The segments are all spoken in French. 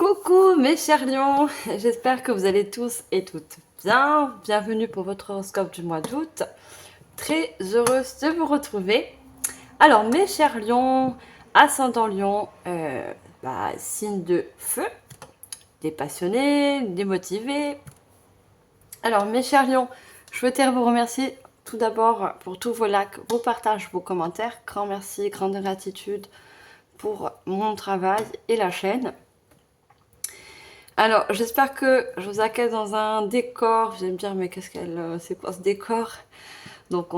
Coucou mes chers lions, j'espère que vous allez tous et toutes bien. Bienvenue pour votre horoscope du mois d'août. Très heureuse de vous retrouver. Alors mes chers lions, ascendant lion, signe de feu, des passionnés, des motivés. Alors mes chers lions, je souhaitais vous remercier tout d'abord pour tous vos likes, vos partages, vos commentaires. Grand merci, grande gratitude pour mon travail et la chaîne. Alors, j'espère que je vous accueille dans un décor. Vous allez me dire, mais c'est quoi ce décor? Donc,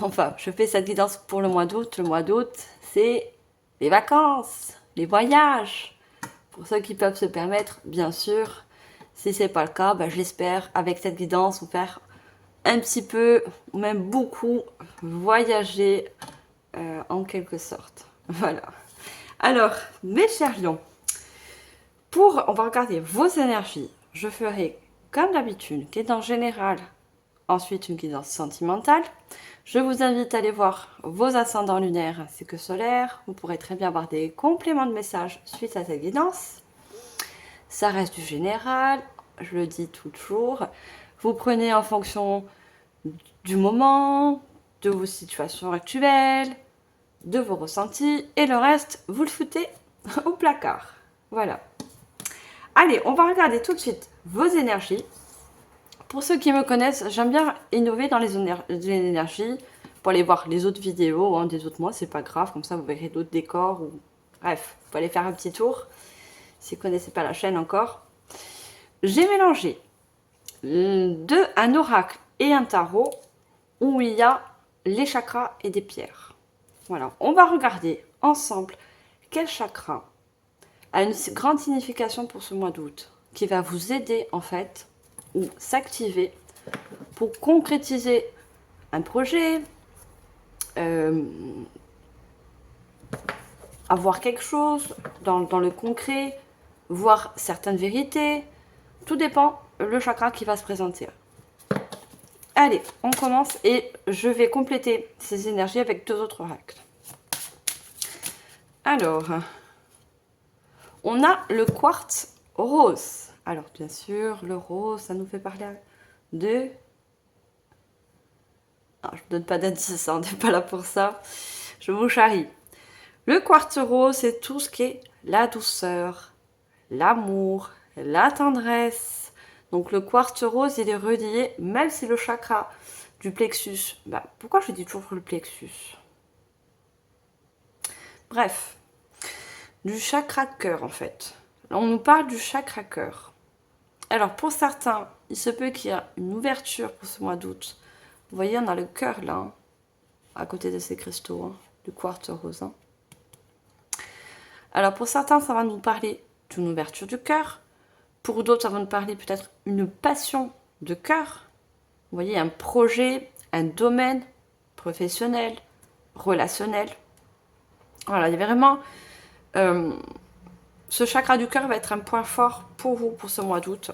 enfin, je fais cette guidance pour le mois d'août. Le mois d'août, c'est les vacances, les voyages. Pour ceux qui peuvent se permettre, bien sûr. Si c'est pas le cas, je l'espère, avec cette guidance, vous faire un petit peu, ou même beaucoup, voyager en quelque sorte. Voilà. Alors, mes chers lions, on va regarder vos énergies. Je ferai comme d'habitude, guidance générale, ensuite une guidance sentimentale. Je vous invite à aller voir vos ascendants lunaires ainsi que solaires. Vous pourrez très bien avoir des compléments de messages suite à cette guidance. Ça reste du général, je le dis toujours. Vous prenez en fonction du moment, de vos situations actuelles, de vos ressentis, et le reste, vous le foutez au placard. Voilà. Allez, on va regarder tout de suite vos énergies. Pour ceux qui me connaissent, j'aime bien innover dans les énergies pour aller voir les autres vidéos des autres mois. C'est pas grave, comme ça vous verrez d'autres décors. Bref, vous pouvez aller faire un petit tour si vous ne connaissez pas la chaîne encore. J'ai mélangé un oracle et un tarot où il y a les chakras et des pierres. Voilà, on va regarder ensemble quel chakra a une grande signification pour ce mois d'août, qui va vous aider en fait, ou s'activer pour concrétiser un projet, avoir quelque chose dans le concret, voir certaines vérités. Tout dépend le chakra qui va se présenter. Allez, on commence et je vais compléter ces énergies avec deux autres oracles. Alors, on a le quartz rose. Alors, bien sûr, le rose, ça nous fait parler de... Non, je ne donne pas d'indice, on n'est pas là pour ça. Je vous charrie. Le quartz rose, c'est tout ce qui est la douceur, l'amour, la tendresse. Donc, le quartz rose, il est relié, même si le chakra du plexus... pourquoi je dis toujours le plexus? Bref, du chakra cœur, en fait. On nous parle du chakra cœur. Alors, pour certains, il se peut qu'il y ait une ouverture pour ce mois d'août. Vous voyez, on a le cœur là, à côté de ces cristaux, du quartz rose. Alors, pour certains, ça va nous parler d'une ouverture du cœur. Pour d'autres, ça va nous parler peut-être une passion de cœur. Vous voyez, un projet, un domaine professionnel, relationnel. Voilà, il y a vraiment... ce chakra du cœur va être un point fort pour vous pour ce mois d'août.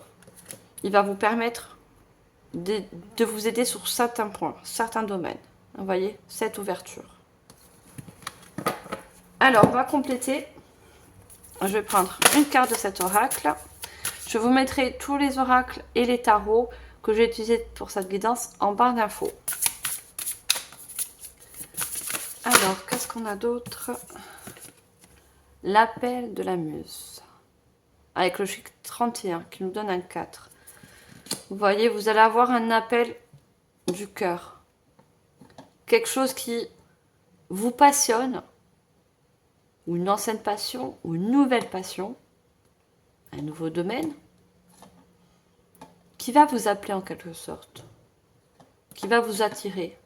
Il va vous permettre de vous aider sur certains points, certains domaines. Vous voyez, cette ouverture. Alors, on va compléter. Je vais prendre une carte de cet oracle. Je vous mettrai tous les oracles et les tarots que j'ai utilisés pour cette guidance en barre d'infos. Alors, qu'est-ce qu'on a d'autre? L'appel de la muse. Avec le chiffre 31 qui nous donne un 4. Vous voyez, vous allez avoir un appel du cœur. Quelque chose qui vous passionne, ou une ancienne passion, ou une nouvelle passion, un nouveau domaine, qui va vous appeler en quelque sorte, qui va vous attirer,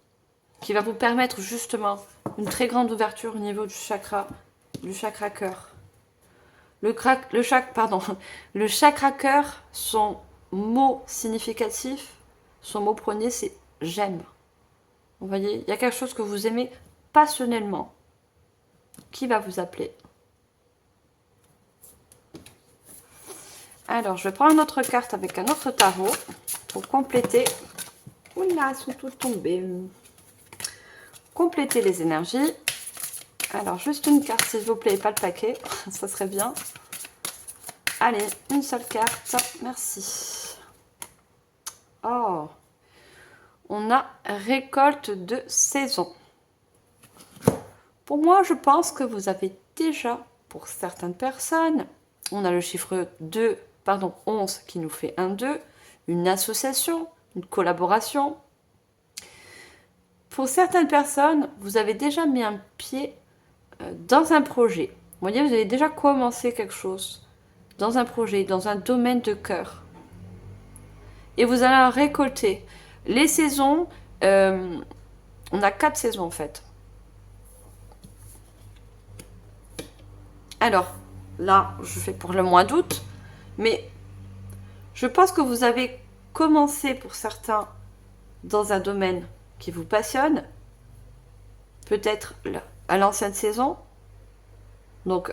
qui va vous permettre justement une très grande ouverture au niveau du chakra cœur. Le chakra cœur, son mot significatif, son mot premier, c'est j'aime. Vous voyez, il y a quelque chose que vous aimez passionnellement qui va vous appeler. Alors, je vais prendre une autre carte avec un autre tarot pour compléter. Oula, elles sont toutes tombées. Compléter les énergies. Alors, juste une carte, s'il vous plaît, pas le paquet. Ça serait bien. Allez, une seule carte. Merci. Oh, on a récolte de saison. Pour moi, je pense que vous avez déjà, pour certaines personnes, on a le chiffre 2, pardon, 11 qui nous fait un 2, une association, une collaboration. Pour certaines personnes, vous avez déjà mis un pied dans un projet. Vous voyez, vous avez déjà commencé quelque chose dans un projet, dans un domaine de cœur. Et vous allez en récolter. Les saisons, on a 4 saisons en fait. Alors, là, je fais pour le mois d'août, mais je pense que vous avez commencé pour certains dans un domaine qui vous passionne, peut-être à l'ancienne saison. Donc,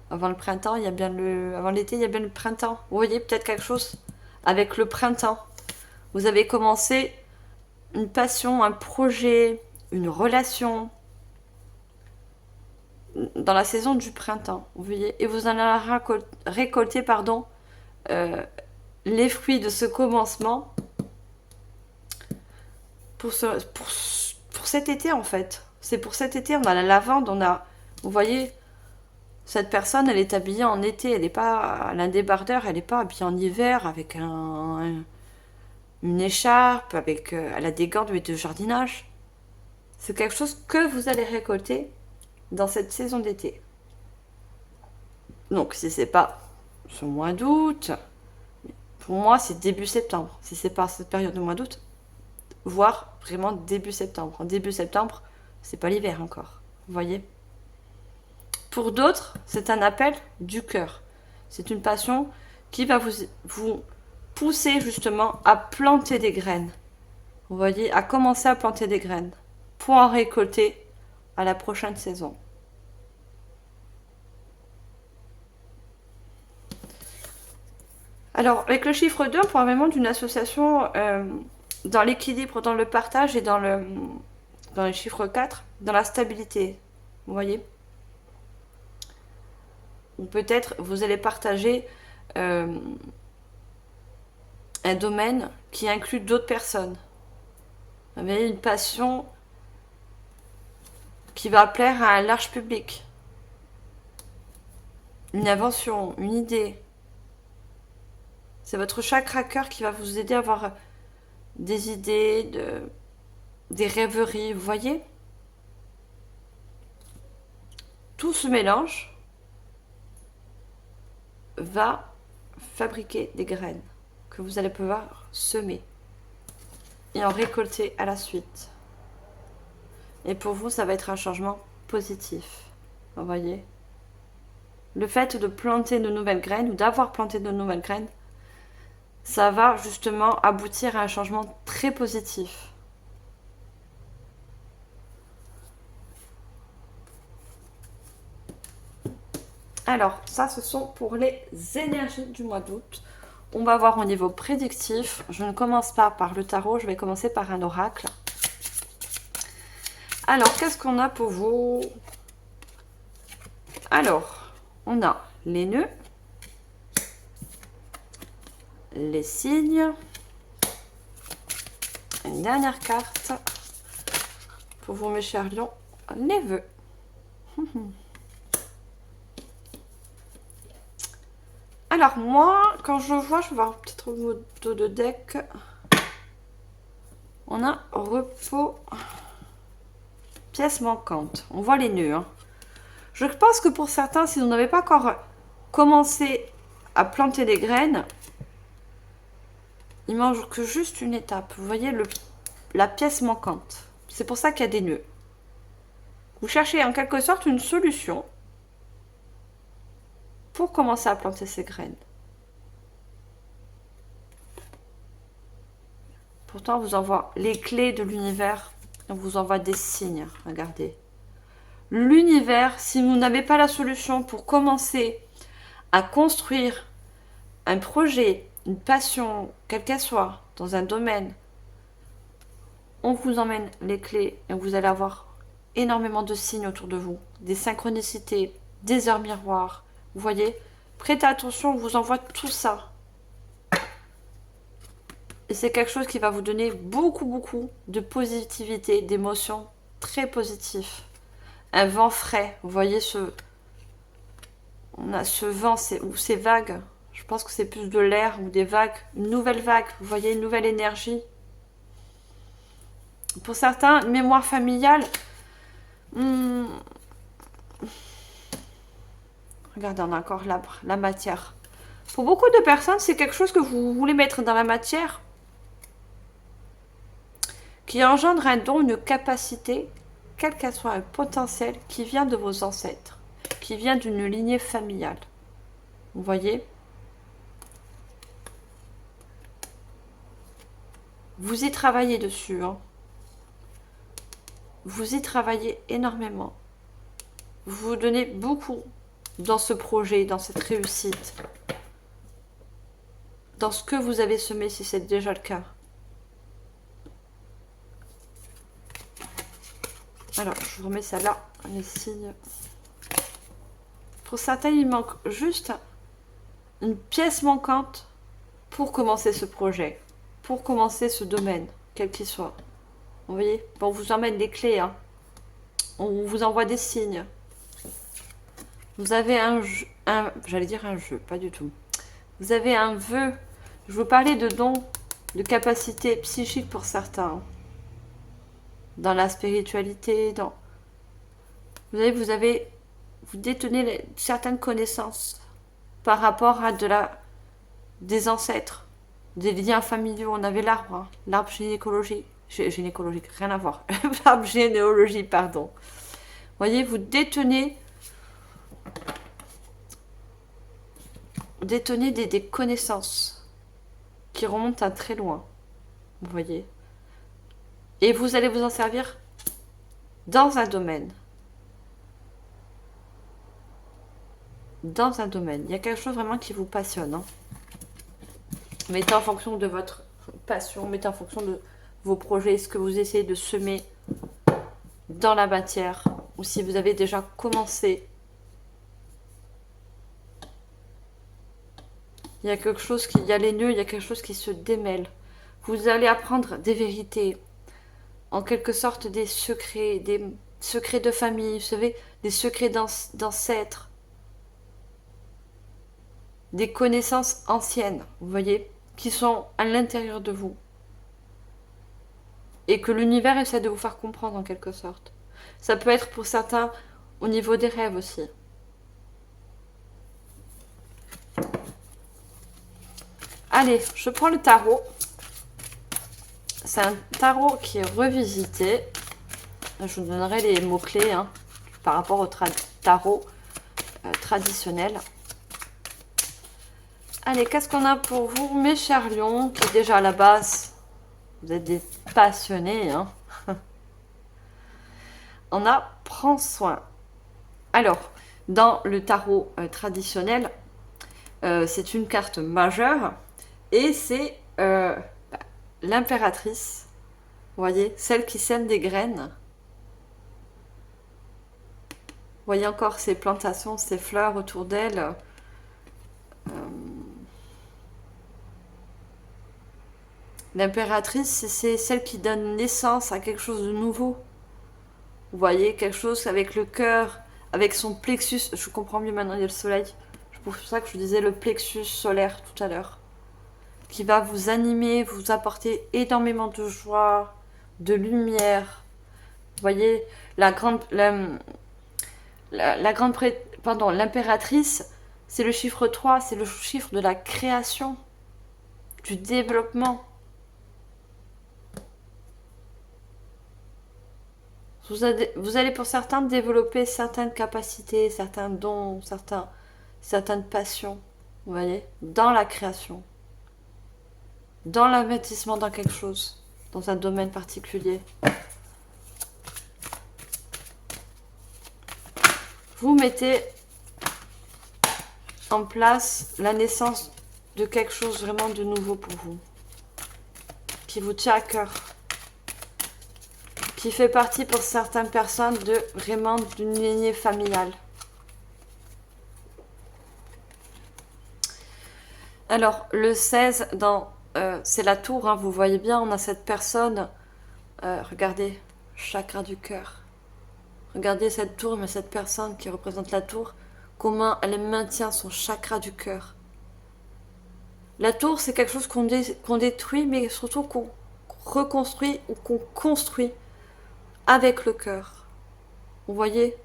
avant le printemps, il y a bien avant l'été, il y a bien le printemps. Vous voyez peut-être quelque chose avec le printemps. Vous avez commencé une passion, un projet, une relation dans la saison du printemps, vous voyez, et vous en allez récolter, les fruits de ce commencement pour cet été en fait. C'est pour cet été, on a la lavande, vous voyez, cette personne, elle est habillée en été, elle n'est pas, elle a un débardeur, elle n'est pas habillée en hiver avec une écharpe, elle a des gants de jardinage. C'est quelque chose que vous allez récolter dans cette saison d'été. Donc, si c'est pas ce mois d'août, pour moi, c'est début septembre. Si c'est pas cette période de mois d'août, voire vraiment début septembre. En début septembre, c'est pas l'hiver encore. Vous voyez? Pour d'autres, c'est un appel du cœur. C'est une passion qui va vous pousser justement à planter des graines. Vous voyez? À commencer à planter des graines pour en récolter à la prochaine saison. Alors, avec le chiffre 2, on parle vraiment d'une association dans l'équilibre, dans le partage et dans le chiffre 4, dans la stabilité. Vous voyez? Ou peut-être vous allez partager un domaine qui inclut d'autres personnes. Vous avez une passion qui va plaire à un large public. Une invention, une idée. C'est votre chakra cœur qui va vous aider à avoir des idées, des rêveries, vous voyez? Tout ce mélange va fabriquer des graines que vous allez pouvoir semer et en récolter à la suite. Et pour vous, ça va être un changement positif. Vous voyez? Le fait de planter de nouvelles graines ou d'avoir planté de nouvelles graines, ça va justement aboutir à un changement très positif. Alors, ça, ce sont pour les énergies du mois d'août. On va voir au niveau prédictif. Je ne commence pas par le tarot, je vais commencer par un oracle. Alors, qu'est-ce qu'on a pour vous? Alors, on a les nœuds, les signes, une dernière carte pour vous, mes chers lions, les vœux. Alors moi, quand je vois peut-être au niveau de deck, on a repos, pièce manquante. On voit les nœuds. Hein. Je pense que pour certains, si vous n'avez pas encore commencé à planter des graines, il manque que juste une étape. Vous voyez la pièce manquante. C'est pour ça qu'il y a des nœuds. Vous cherchez en quelque sorte une solution pour commencer à planter ces graines. Pourtant, on vous envoie les clés de l'univers. On vous envoie des signes. Regardez. L'univers, si vous n'avez pas la solution pour commencer à construire un projet, une passion, quelle qu'elle soit, dans un domaine, on vous emmène les clés et vous allez avoir énormément de signes autour de vous. Des synchronicités, des heures miroirs. Vous voyez, Prêtez attention, on vous envoie tout ça. Et c'est quelque chose qui va vous donner beaucoup, beaucoup de positivité, d'émotions très positives. Un vent frais, vous voyez on a ce vent, ou ces vagues. Je pense que c'est plus de l'air ou des vagues. Une nouvelle vague, vous voyez, une nouvelle énergie. Pour certains, mémoire familiale. Regardez, on a encore la matière. Pour beaucoup de personnes, c'est quelque chose que vous voulez mettre dans la matière qui engendre un don, une capacité, quel qu'elle soit, un potentiel qui vient de vos ancêtres, qui vient d'une lignée familiale. Vous voyez? Vous y travaillez dessus. Hein. Vous y travaillez énormément. Vous vous donnez beaucoup dans ce projet, dans cette réussite. Dans ce que vous avez semé, si c'est déjà le cas. Alors, je vous remets ça là, les signes. Pour certains, il manque juste une pièce manquante pour commencer ce projet, pour commencer ce domaine, quel qu'il soit. Vous voyez? Bon, on vous emmène des clés, hein. On vous envoie des signes. Vous avez j'allais dire un jeu, pas du tout. Vous avez un vœu. Je vous parlais de dons, de capacités psychiques pour certains. Dans la spiritualité, vous détenez certaines connaissances par rapport à des ancêtres, des liens familiaux. On avait l'arbre, hein, l'arbre gynécologique, rien à voir. L'arbre généalogie, pardon. Vous voyez, vous détenez des connaissances qui remontent à très loin. Vous voyez. Et vous allez vous en servir dans un domaine. Dans un domaine. Il y a quelque chose vraiment qui vous passionne. Hein. Mettez en fonction de votre passion, mettez en fonction de vos projets, ce que vous essayez de semer dans la matière, ou si vous avez déjà commencé. Il y a quelque chose il y a les nœuds, il y a quelque chose qui se démêle. Vous allez apprendre des vérités, en quelque sorte des secrets de famille, vous savez, des secrets d'ancêtres, des connaissances anciennes, vous voyez, qui sont à l'intérieur de vous. Et que l'univers essaie de vous faire comprendre en quelque sorte. Ça peut être pour certains au niveau des rêves aussi. Allez, je prends le tarot. C'est un tarot qui est revisité. Je vous donnerai les mots-clés hein, par rapport au tarot traditionnel. Allez, qu'est-ce qu'on a pour vous, mes chers lions, qui déjà à la base, vous êtes des passionnés. Hein. On a prends soin. Alors, dans le tarot traditionnel, c'est une carte majeure et c'est l'impératrice. Vous voyez, celle qui sème des graines. Vous voyez encore ces plantations, ces fleurs autour d'elle. L'impératrice, c'est celle qui donne naissance à quelque chose de nouveau. Vous voyez, quelque chose avec le cœur, avec son plexus. Je comprends mieux maintenant, il y a le soleil. C'est pour ça que je disais le plexus solaire tout à l'heure. Qui va vous animer, vous apporter énormément de joie, de lumière. Vous voyez, l'impératrice, c'est le chiffre 3, c'est le chiffre de la création, du développement. Vous allez pour certains développer certaines capacités, certains dons, certaines passions, vous voyez, dans la création, dans l'investissement dans quelque chose, dans un domaine particulier. Vous mettez en place la naissance de quelque chose vraiment de nouveau pour vous, qui vous tient à cœur, qui fait partie pour certaines personnes vraiment d'une lignée familiale. Alors, le 16, c'est la tour, hein, vous voyez bien, on a cette personne. Regardez, chakra du cœur. Regardez cette tour, mais cette personne qui représente la tour, comment elle maintient son chakra du cœur. La tour, c'est quelque chose qu'on détruit, mais surtout qu'on reconstruit ou qu'on construit avec le cœur. Vous voyez?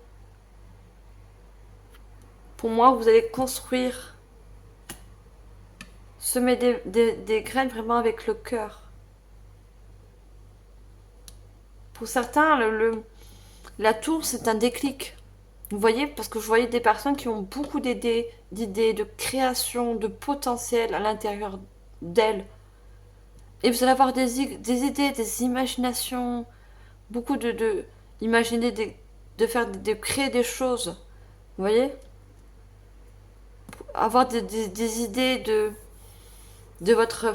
Pour moi, vous allez construire, semer des graines vraiment avec le cœur. Pour certains, la tour, c'est un déclic. Vous voyez, parce que je voyais des personnes qui ont beaucoup d'idées, de création, de potentiel à l'intérieur d'elles. Et vous allez avoir des idées, des imaginations, beaucoup imaginer, de créer des choses. Vous voyez? Avoir des idées de votre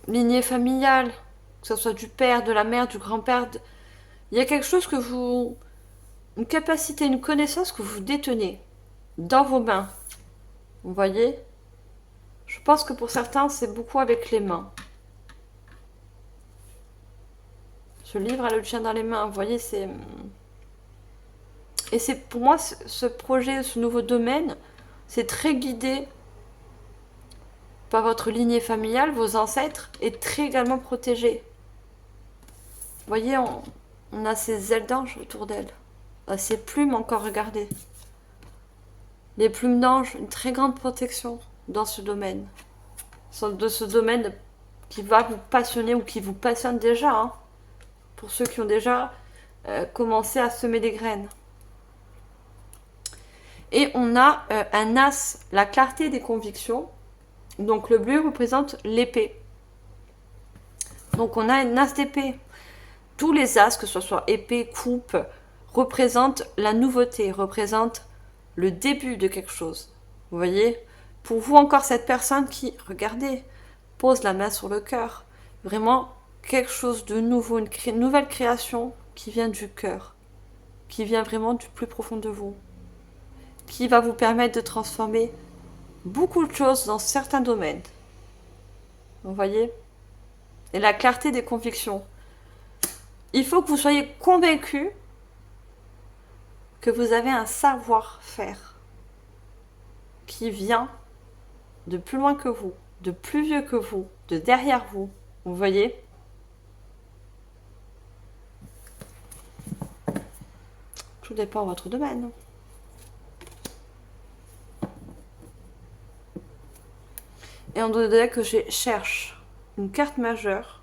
lignée familiale, que ce soit du père, de la mère, du grand-père. Il y a quelque chose que vous... Une capacité, une connaissance que vous détenez dans vos mains. Vous voyez? Je pense que pour certains, c'est beaucoup avec les mains. Ce livre a le tien dans les mains. Vous voyez, c'est... Et c'est pour moi, ce projet, ce nouveau domaine, c'est très guidé par votre lignée familiale, vos ancêtres, et très également protégé. Vous voyez, on a ces ailes d'ange autour d'elle. Ces plumes encore, regardez. Les plumes d'ange, une très grande protection dans ce domaine. De ce domaine qui va vous passionner ou qui vous passionne déjà, hein, pour ceux qui ont déjà commencé à semer des graines. Et on a un as, la clarté des convictions. Donc le bleu représente l'épée. Donc on a un as d'épée. Tous les as, que ce soit épée, coupe, représentent la nouveauté, représentent le début de quelque chose. Vous voyez? Pour vous encore, cette personne qui, regardez, pose la main sur le cœur. Vraiment quelque chose de nouveau, une nouvelle création qui vient du cœur, qui vient vraiment du plus profond de vous, qui va vous permettre de transformer beaucoup de choses dans certains domaines. Vous voyez? Et la clarté des convictions. Il faut que vous soyez convaincu que vous avez un savoir-faire qui vient de plus loin que vous, de plus vieux que vous, de derrière vous. Vous voyez? Tout dépend de votre domaine. Et on dirait que je cherche une carte majeure,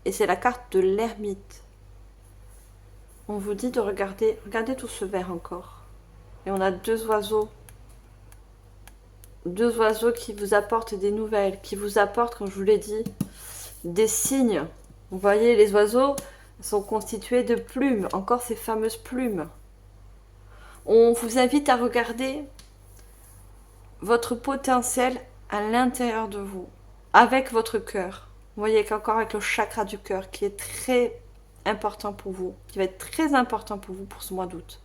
et c'est la carte de l'ermite. On vous dit de regarder tout ce vert encore. Et on a deux oiseaux qui vous apportent des nouvelles, qui vous apportent, comme je vous l'ai dit, des signes. Vous voyez, les oiseaux sont constitués de plumes, encore ces fameuses plumes. On vous invite à regarder votre potentiel à l'intérieur de vous, avec votre cœur. Vous voyez qu'encore avec le chakra du cœur qui est très important pour vous, qui va être très important pour vous pour ce mois d'août.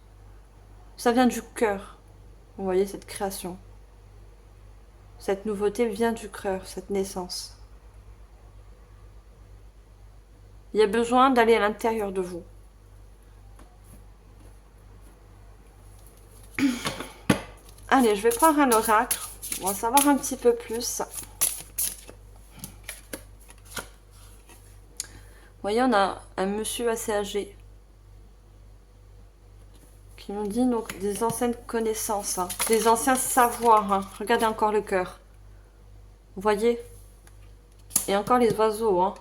Ça vient du cœur. Vous voyez cette création. Cette nouveauté vient du cœur, cette naissance. Il y a besoin d'aller à l'intérieur de vous. Allez, je vais prendre un oracle. On va savoir un petit peu plus. Vous voyez, on a un monsieur assez âgé qui nous dit donc des anciennes connaissances, hein, des anciens savoirs. Hein. Regardez encore le cœur. Vous voyez? Et encore les oiseaux. Hein.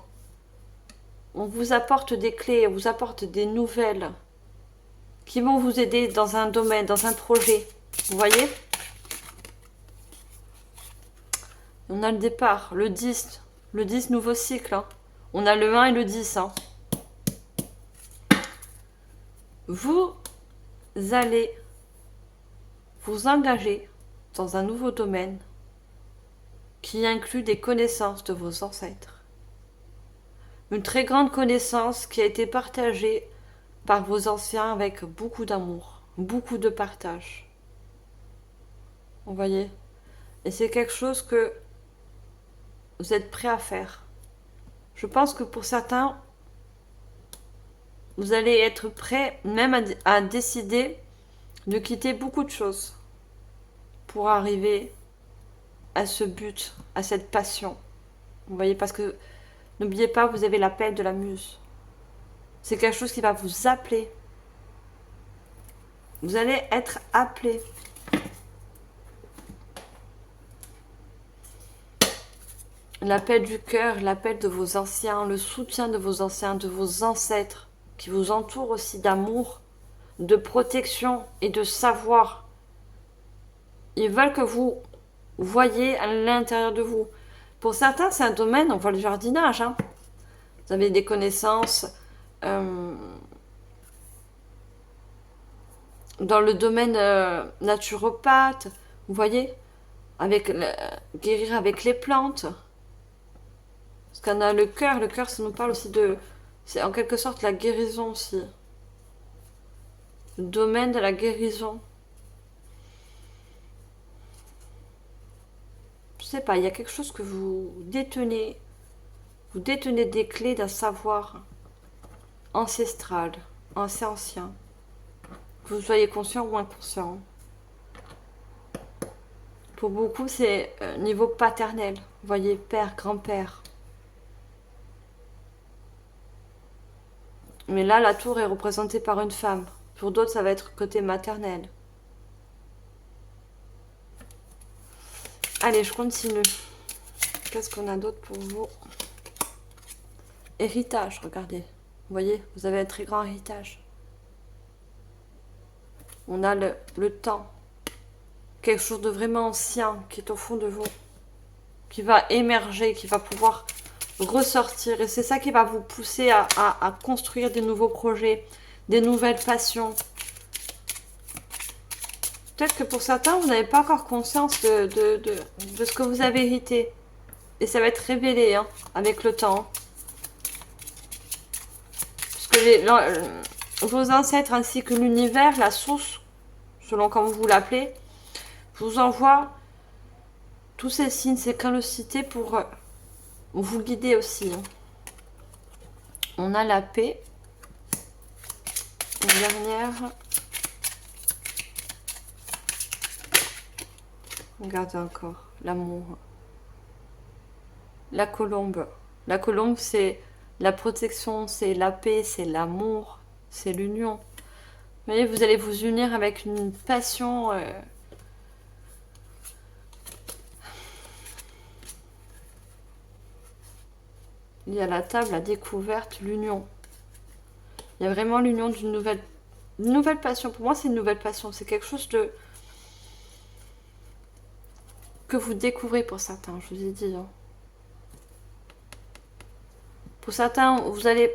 On vous apporte des clés, on vous apporte des nouvelles qui vont vous aider dans un domaine, dans un projet. Vous voyez? On a le départ, le 10 nouveau cycle. Hein. On a le 1 et le 10. Hein. Vous allez vous engager dans un nouveau domaine qui inclut des connaissances de vos ancêtres. Une très grande connaissance qui a été partagée par vos anciens avec beaucoup d'amour, beaucoup de partage. Vous voyez? Et c'est quelque chose que vous êtes prêt à faire. Je pense que pour certains, vous allez être prêt même à décider de quitter beaucoup de choses pour arriver à ce but, à cette passion. Vous voyez, parce que n'oubliez pas, vous avez l'appel de la muse. C'est quelque chose qui va vous appeler. Vous allez être appelé. L'appel du cœur, l'appel de vos anciens, le soutien de vos anciens, de vos ancêtres, qui vous entourent aussi d'amour, de protection et de savoir. Ils veulent que vous voyez à l'intérieur de vous. Pour certains, c'est un domaine, on voit le jardinage. Hein. Vous avez des connaissances dans le domaine naturopathe, vous voyez, avec guérir avec les plantes. Parce qu'on a le cœur, ça nous parle aussi de... C'est en quelque sorte la guérison aussi. Le domaine de la guérison. Je sais pas, il y a quelque chose que vous détenez. Vous détenez des clés d'un savoir ancestral, assez ancien. Que vous soyez conscient ou inconscient. Pour beaucoup, c'est niveau paternel. Vous voyez, père, grand-père. Mais là, la tour est représentée par une femme. Pour d'autres, ça va être côté maternel. Allez, je continue. Qu'est-ce qu'on a d'autre pour vous? Héritage, regardez. Vous voyez, vous avez un très grand héritage. On a le temps. Quelque chose de vraiment ancien qui est au fond de vous. Qui va émerger, qui va pouvoir ressortir. Et c'est ça qui va vous pousser à construire des nouveaux projets, des nouvelles passions. Peut-être que pour certains, vous n'avez pas encore conscience de ce que vous avez hérité. Et ça va être révélé hein, avec le temps. Parce que vos ancêtres ainsi que l'univers, la source, selon comme vous l'appelez, vous envoie tous ces signes, ces synchronicités pour vous guider aussi. Hein. On a la paix. Une dernière. Regardez encore. L'amour. La colombe. La colombe, c'est la protection, c'est la paix, c'est l'amour, c'est l'union. Vous voyez, vous allez vous unir avec une passion... Il y a la table, la découverte, l'union. Il y a vraiment l'union d'une nouvelle passion. Pour moi, c'est une nouvelle passion. C'est quelque chose de... que vous découvrez pour certains, je vous ai dit. Hein. Pour certains, vous allez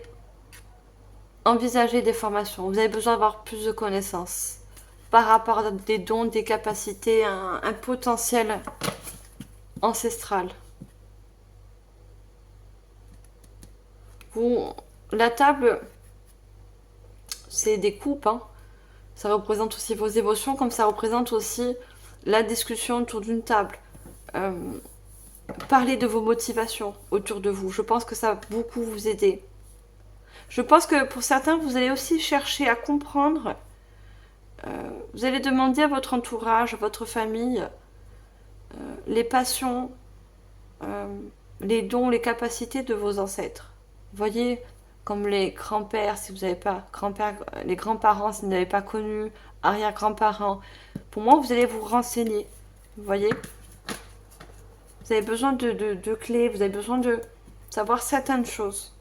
envisager des formations. Vous avez besoin d'avoir plus de connaissances par rapport à des dons, des capacités, un potentiel ancestral. La table, c'est des coupes. Hein. Ça représente aussi vos émotions, comme ça représente aussi la discussion autour d'une table. Parler de vos motivations autour de vous. Je pense que ça va beaucoup vous aider. Je pense que pour certains, vous allez aussi chercher à comprendre. Vous allez demander à votre entourage, à votre famille, les passions, les dons, les capacités de vos ancêtres. Vous voyez, comme les grands-pères, si vous n'avez pas grands-pères, les grands-parents, si vous n'avez pas connu, arrière-grands-parents. Pour moi, vous allez vous renseigner. Vous voyez, vous avez besoin de clés, vous avez besoin de savoir certaines choses.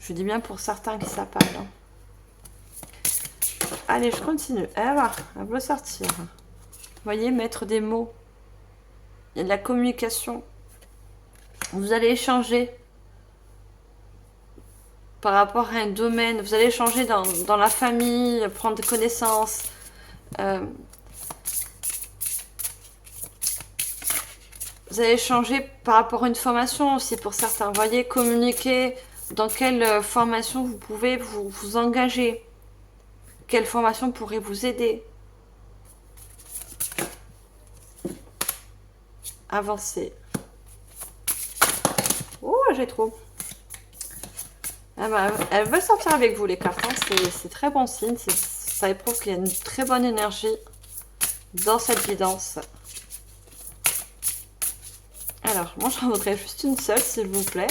Je dis bien pour certains qui s'appellent. Hein. Allez, je continue. Elle va sortir. Vous voyez, mettre des mots. Il y a de la communication. Vous allez échanger par rapport à un domaine. Vous allez échanger dans la famille, prendre des connaissances. Vous allez échanger par rapport à une formation aussi pour certains. Vous voyez, communiquer dans quelle formation vous pouvez vous engager. Quelle formation pourrait vous aider. avancer. Oh, j'ai trop. Ah bah, elles veulent sortir avec vous, les cartes. Hein. C'est très bon signe. Ça éprouve qu'il y a une très bonne énergie dans cette guidance. Alors, moi, j'en voudrais juste une seule, s'il vous plaît.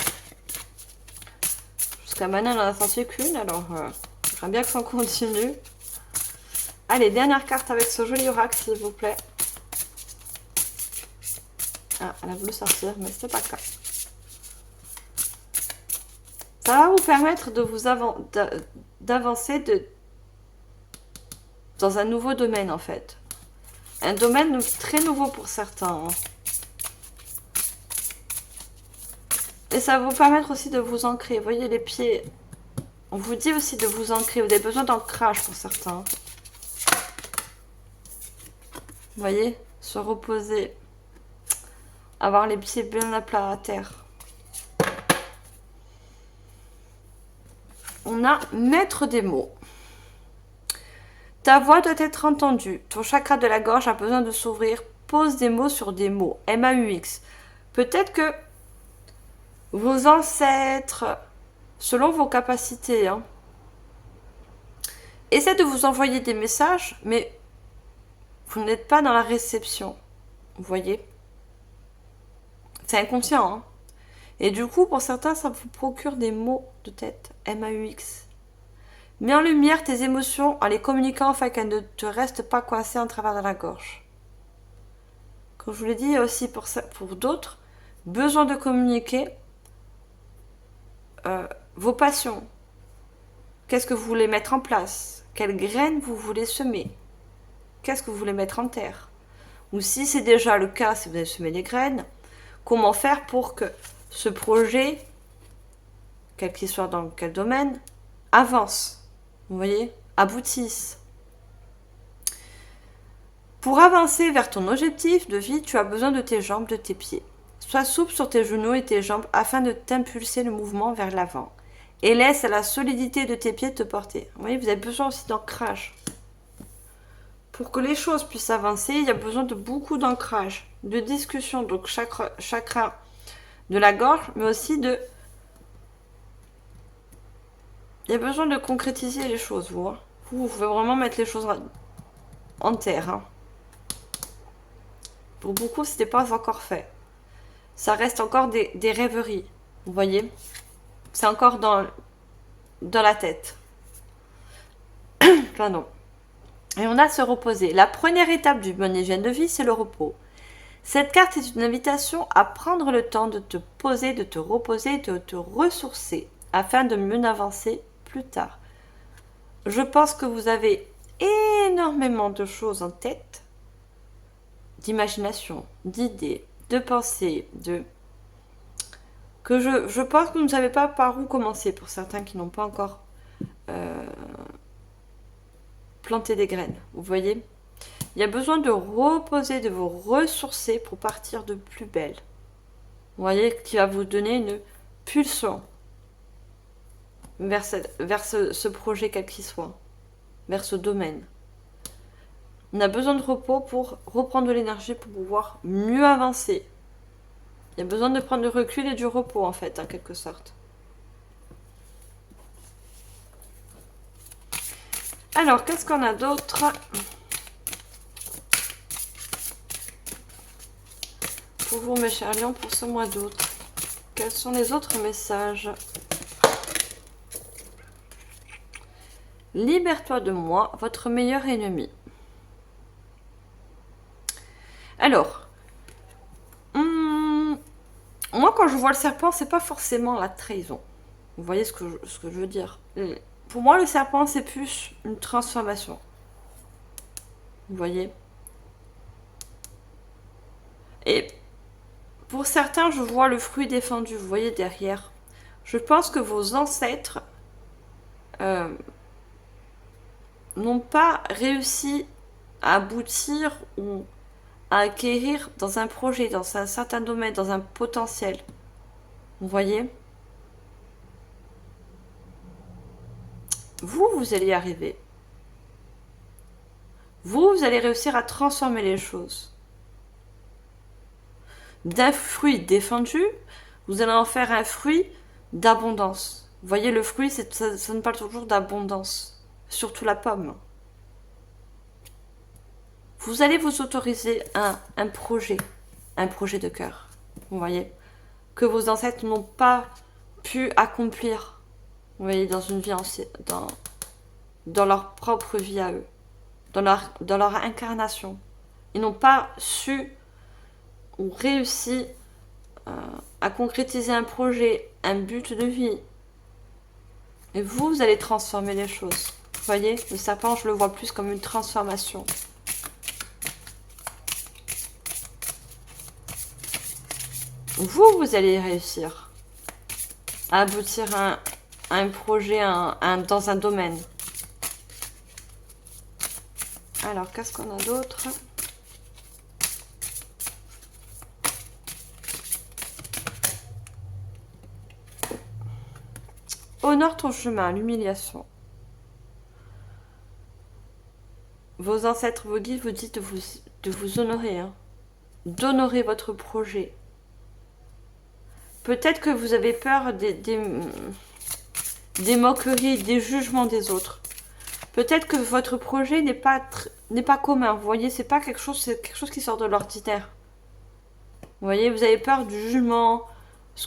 Jusqu'à maintenant, on en a sorti qu'une. Alors, j'aimerais bien que ça continue. Allez, dernière carte avec ce joli oracle, s'il vous plaît. Ah, elle a voulu sortir, mais c'est pas le cas. Ça va vous permettre de vous d'avancer dans un nouveau domaine, en fait. Un domaine très nouveau pour certains. Hein. Et ça va vous permettre aussi de vous ancrer. Vous voyez les pieds. On vous dit aussi de vous ancrer. Vous avez besoin d'ancrage pour certains. Vous voyez, se reposer. Avoir les pieds bien à plat à terre. On a maître des mots. Ta voix doit être entendue. Ton chakra de la gorge a besoin de s'ouvrir. Pose des mots sur des mots. MAUX. Peut-être que vos ancêtres, selon vos capacités, hein, essaient de vous envoyer des messages, mais vous n'êtes pas dans la réception. Vous voyez? C'est inconscient. Hein. Et du coup, pour certains, ça vous procure des mots de tête. MAUX. Mets en lumière tes émotions en les communiquant afin qu'elles ne te restent pas coincées en travers de la gorge. Comme je vous l'ai dit, il y a aussi pour d'autres, besoin de communiquer vos passions. Qu'est-ce que vous voulez mettre en place? Quelles graines vous voulez semer? Qu'est-ce que vous voulez mettre en terre? Ou si c'est déjà le cas, si vous avez semé des graines, comment faire pour que ce projet, quel qu'il soit dans quel domaine, avance, vous voyez, aboutisse. Pour avancer vers ton objectif de vie, tu as besoin de tes jambes, de tes pieds. Sois souple sur tes genoux et tes jambes afin de t'impulser le mouvement vers l'avant. Et laisse la solidité de tes pieds te porter. Vous voyez, vous avez besoin aussi d'ancrage. Pour que les choses puissent avancer, il y a besoin de beaucoup d'ancrage, de discussion, donc chakra de la gorge, mais aussi de... Il y a besoin de concrétiser les choses, vous. Hein. Vous pouvez vraiment mettre les choses en terre. Hein. Pour beaucoup, ce n'est pas encore fait. Ça reste encore des rêveries, vous voyez. C'est encore dans la tête. Pardon. Et on a se reposer. La première étape du bon hygiène de vie, c'est le repos. Cette carte est une invitation à prendre le temps de te poser, de te reposer, de te ressourcer, afin de mieux avancer plus tard. Je pense que vous avez énormément de choses en tête, d'imagination, d'idées, de pensées, que je pense que vous ne savez pas par où commencer pour certains qui n'ont pas encore planté des graines. Vous voyez, il y a besoin de reposer, de vous ressourcer pour partir de plus belle. Vous voyez, qui va vous donner une pulsion vers ce projet quel qu'il soit, vers ce domaine. On a besoin de repos pour reprendre de l'énergie pour pouvoir mieux avancer. Il y a besoin de prendre du recul et du repos, en fait, en quelque sorte. Alors, qu'est-ce qu'on a d'autre pour vous, mes chers lions, pour ce mois d'août? Quels sont les autres messages? Libère-toi de moi, votre meilleur ennemi. Alors, moi, quand je vois le serpent, c'est pas forcément la trahison. Vous voyez ce que je veux dire? Pour moi, le serpent, c'est plus une transformation. Vous voyez? Et pour certains, je vois le fruit défendu, vous voyez derrière. Je pense que vos ancêtres n'ont pas réussi à aboutir ou à acquérir dans un projet, dans un certain domaine, dans un potentiel. Vous voyez? Vous allez y arriver. Vous allez réussir à transformer les choses. d'un fruit défendu, vous allez en faire un fruit d'abondance. Vous voyez, le fruit, ça nous parle toujours d'abondance, surtout la pomme. Vous allez vous autoriser un projet de cœur, vous voyez, que vos ancêtres n'ont pas pu accomplir, vous voyez, dans une vie dans leur propre vie à eux, dans leur incarnation. Ils n'ont pas su ou réussi à concrétiser un projet, un but de vie. Et vous allez transformer les choses. Vous voyez, le serpent, je le vois plus comme une transformation. Vous allez réussir à aboutir à un projet dans un domaine. Alors, qu'est-ce qu'on a d'autre? Honore ton chemin, l'humiliation. Vos ancêtres, vos guides vous disent de vous honorer, hein, d'honorer votre projet. Peut-être que vous avez peur des moqueries, des jugements des autres. Peut-être que votre projet n'est pas commun. Vous voyez, c'est quelque chose qui sort de l'ordinaire. Vous voyez, vous avez peur du jugement, ce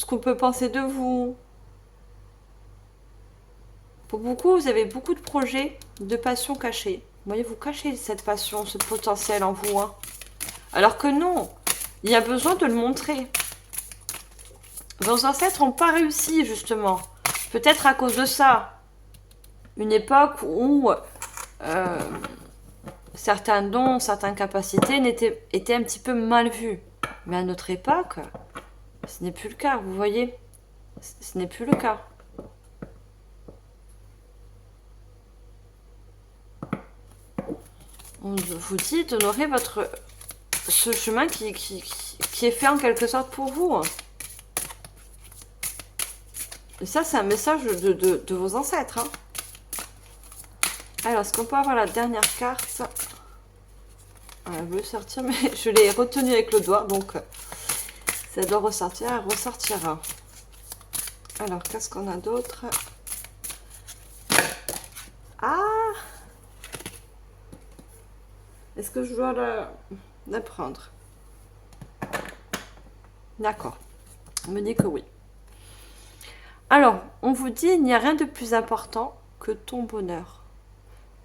qu'on peut penser de vous. Pour beaucoup, vous avez beaucoup de projets, de passions cachées. Vous voyez, vous cachez cette passion, ce potentiel en vous. Hein. Alors que non, il y a besoin de le montrer. Vos ancêtres n'ont pas réussi, justement. Peut-être à cause de ça. Une époque où certains dons, certaines capacités étaient un petit peu mal vus. Mais à notre époque, ce n'est plus le cas, vous voyez. Ce n'est plus le cas. On vous dit d'honorer ce chemin qui est fait en quelque sorte pour vous. Et ça, c'est un message de vos ancêtres. Hein. Alors, est-ce qu'on peut avoir la dernière carte? Elle veut sortir, mais je l'ai retenue avec le doigt, donc ça doit ressortir, elle ressortira. Alors, qu'est-ce qu'on a d'autre? Ah! Est-ce que je dois la prendre? D'accord. On me dit que oui. Alors, on vous dit, il n'y a rien de plus important que ton bonheur.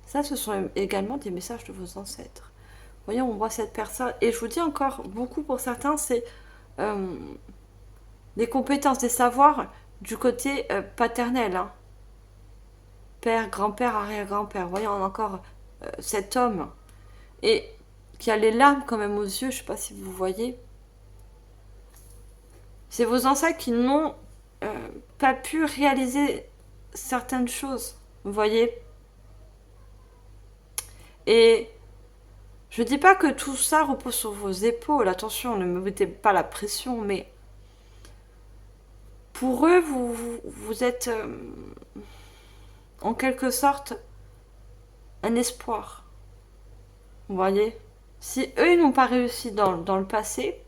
Ça, ce sont également des messages de vos ancêtres. Vous voyez, on voit cette personne. Et je vous dis encore, beaucoup pour certains, c'est des compétences, des savoirs du côté paternel. Hein. Père, grand-père, arrière-grand-père. Vous voyez, on a encore cet homme. Et qui a les larmes quand même aux yeux. Je ne sais pas si vous voyez. C'est vos ancêtres qui n'ont pas pu réaliser certaines choses. Vous voyez. Et je ne dis pas que tout ça repose sur vos épaules. Attention, ne me mettez pas la pression, mais pour eux, vous êtes en quelque sorte un espoir. Vous voyez? Si eux, ils n'ont pas réussi dans le passé,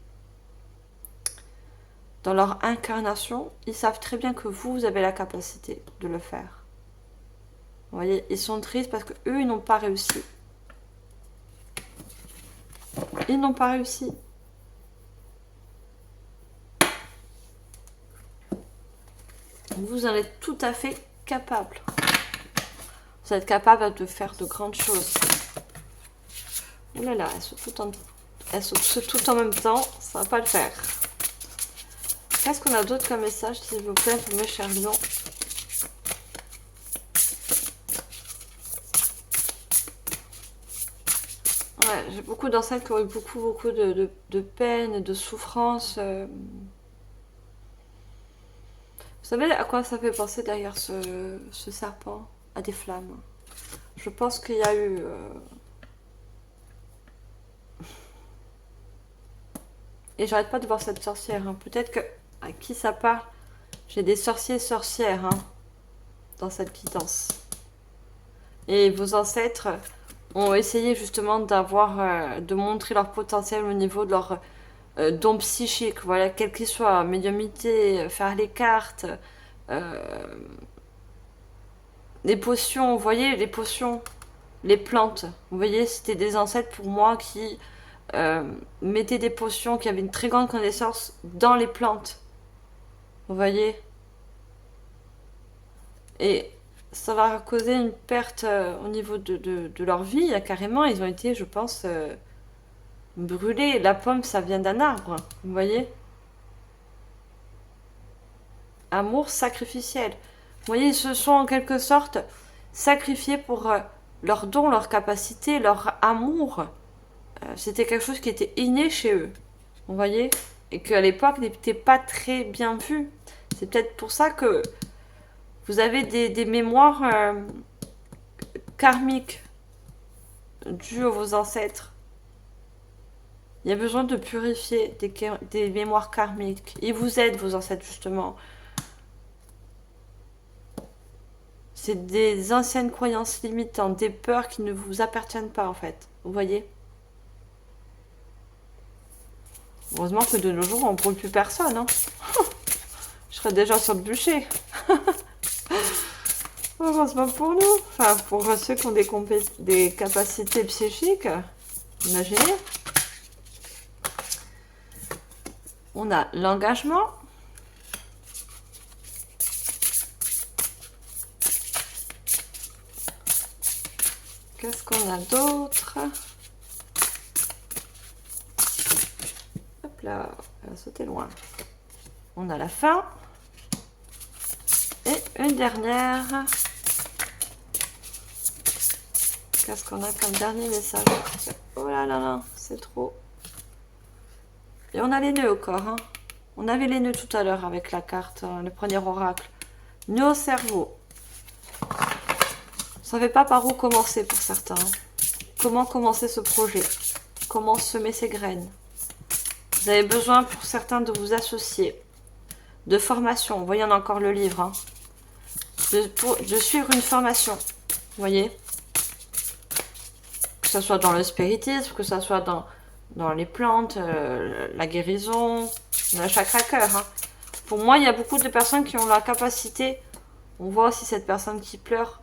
dans leur incarnation, ils savent très bien que vous avez la capacité de le faire. Vous voyez? Ils sont tristes parce que eux, ils n'ont pas réussi. Ils n'ont pas réussi. Vous en êtes tout à fait capable. Vous êtes capable de faire de grandes choses. Oh là là, elles sautent tout en même temps, ça va pas le faire. Qu'est-ce qu'on a d'autre comme message, s'il vous plaît, pour mes chers lions? Ouais, j'ai beaucoup d'ancêtres qui ont eu beaucoup de peine, de souffrance. Vous savez à quoi ça fait penser derrière ce serpent? À des flammes. Je pense qu'il y a eu... Et j'arrête pas de voir cette sorcière. Hein. Peut-être que... À qui ça parle? J'ai des sorciers et sorcières hein, dans cette guidance. Et vos ancêtres ont essayé justement de montrer leur potentiel au niveau de leur don psychique, voilà, quel qu'il soit, médiumnité, faire les cartes, euh, les potions, vous voyez, les potions, les plantes. Vous voyez, c'était des ancêtres pour moi qui mettaient des potions, qui avaient une très grande connaissance dans les plantes. Vous voyez? Et ça leur a causé une perte au niveau de leur vie. Carrément, ils ont été, je pense, brûlés. La pomme, ça vient d'un arbre. Vous voyez? Amour sacrificiel. Vous voyez, ils se sont en quelque sorte sacrifiés pour leur don, leur capacité, leur amour. C'était quelque chose qui était inné chez eux. Vous voyez? Et qu'à l'époque n'était pas très bien vu. C'est peut-être pour ça que vous avez des mémoires karmiques dues à vos ancêtres. Il y a besoin de purifier des mémoires karmiques. Ils vous aident, vos ancêtres, justement. C'est des anciennes croyances limitantes, des peurs qui ne vous appartiennent pas, en fait. Vous voyez? Heureusement que de nos jours, on ne brûle plus personne. Hein. Je serais déjà sur le bûcher. Heureusement pour nous. Enfin, pour ceux qui ont des capacités psychiques. Imaginez. On a l'engagement. Qu'est-ce qu'on a d'autre? Hop là, elle va sauter loin. On a la fin. Et une dernière. Qu'est-ce qu'on a comme dernier message? Oh là là là, c'est trop. Et on a les nœuds au corps. Hein. On avait les nœuds tout à l'heure avec la carte, le premier oracle. Nœud au cerveau. Vous ne savez pas par où commencer pour certains. Comment commencer ce projet? Comment semer ses graines? Vous avez besoin pour certains de vous associer. De formation. Vous voyez, on a encore le livre. Hein. De suivre une formation. Vous voyez? Que ce soit dans le spiritisme, que ce soit dans les plantes, la guérison, le chakra-cœur. Hein. Pour moi, il y a beaucoup de personnes qui ont la capacité, on voit aussi cette personne qui pleure,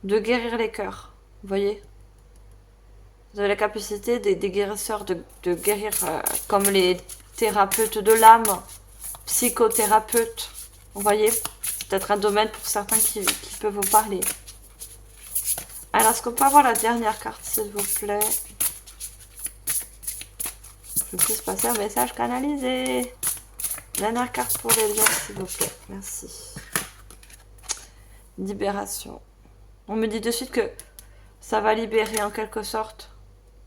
de guérir les cœurs. Vous voyez? Vous avez la capacité des guérisseurs de guérir, comme les thérapeutes de l'âme, psychothérapeutes. Vous voyez? C'est peut-être un domaine pour certains qui peuvent vous parler. Alors, est-ce qu'on peut avoir la dernière carte, s'il vous plaît? Je puisse passer un message canalisé. Dernière carte pour les liens, s'il vous plaît. Merci. Libération. On me dit de suite que ça va libérer en quelque sorte,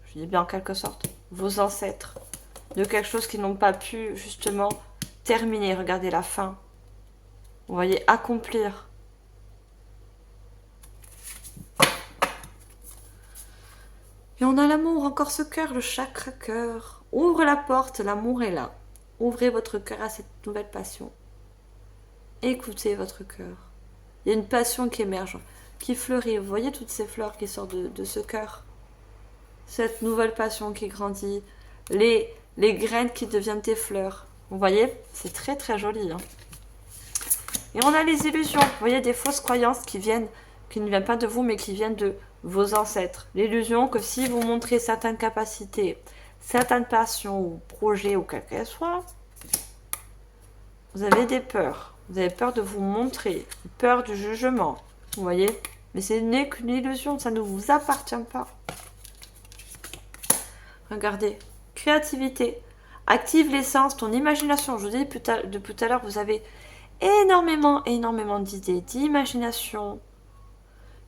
je dis bien en quelque sorte, vos ancêtres de quelque chose qu'ils n'ont pas pu justement terminer. Regardez la fin. Vous voyez, accomplir. Et on a l'amour, encore ce cœur, le chakra cœur. Ouvre la porte, l'amour est là. Ouvrez votre cœur à cette nouvelle passion. Écoutez votre cœur. Il y a une passion qui émerge, qui fleurit. Vous voyez toutes ces fleurs qui sortent de ce cœur. Cette nouvelle passion qui grandit. Les graines qui deviennent des fleurs. Vous voyez, c'est très très joli. Hein. Et on a les illusions. Vous voyez, des fausses croyances qui ne viennent pas de vous, mais qui viennent de vos ancêtres. L'illusion que si vous montrez certaines capacités, certaines passions ou projets ou quelles qu'elles soient, vous avez des peurs. Vous avez peur de vous montrer, peur du jugement. Vous voyez? Mais ce n'est qu'une illusion, ça ne vous appartient pas. Regardez, créativité. Active l'essence, ton imagination. Je vous dis depuis tout à l'heure, vous avez énormément d'idées, d'imagination.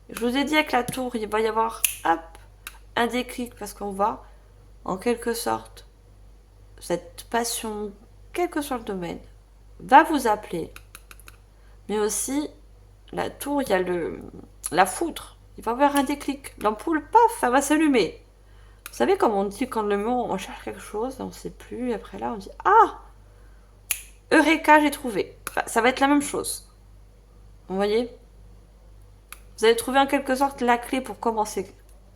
Je vous ai dit avec la tour, il va y avoir hop, un déclic parce qu'on va, en quelque sorte, cette passion, quel que soit le domaine, va vous appeler. Mais aussi, la tour, il y a la foudre. Il va y avoir un déclic. L'ampoule, paf, elle va s'allumer. Vous savez, comme on dit quand le mot, on cherche quelque chose, on ne sait plus, et après là, on dit « Ah, Eureka, j'ai trouvé ». Enfin, ça va être la même chose. Vous voyez? Vous allez trouver en quelque sorte la clé pour commencer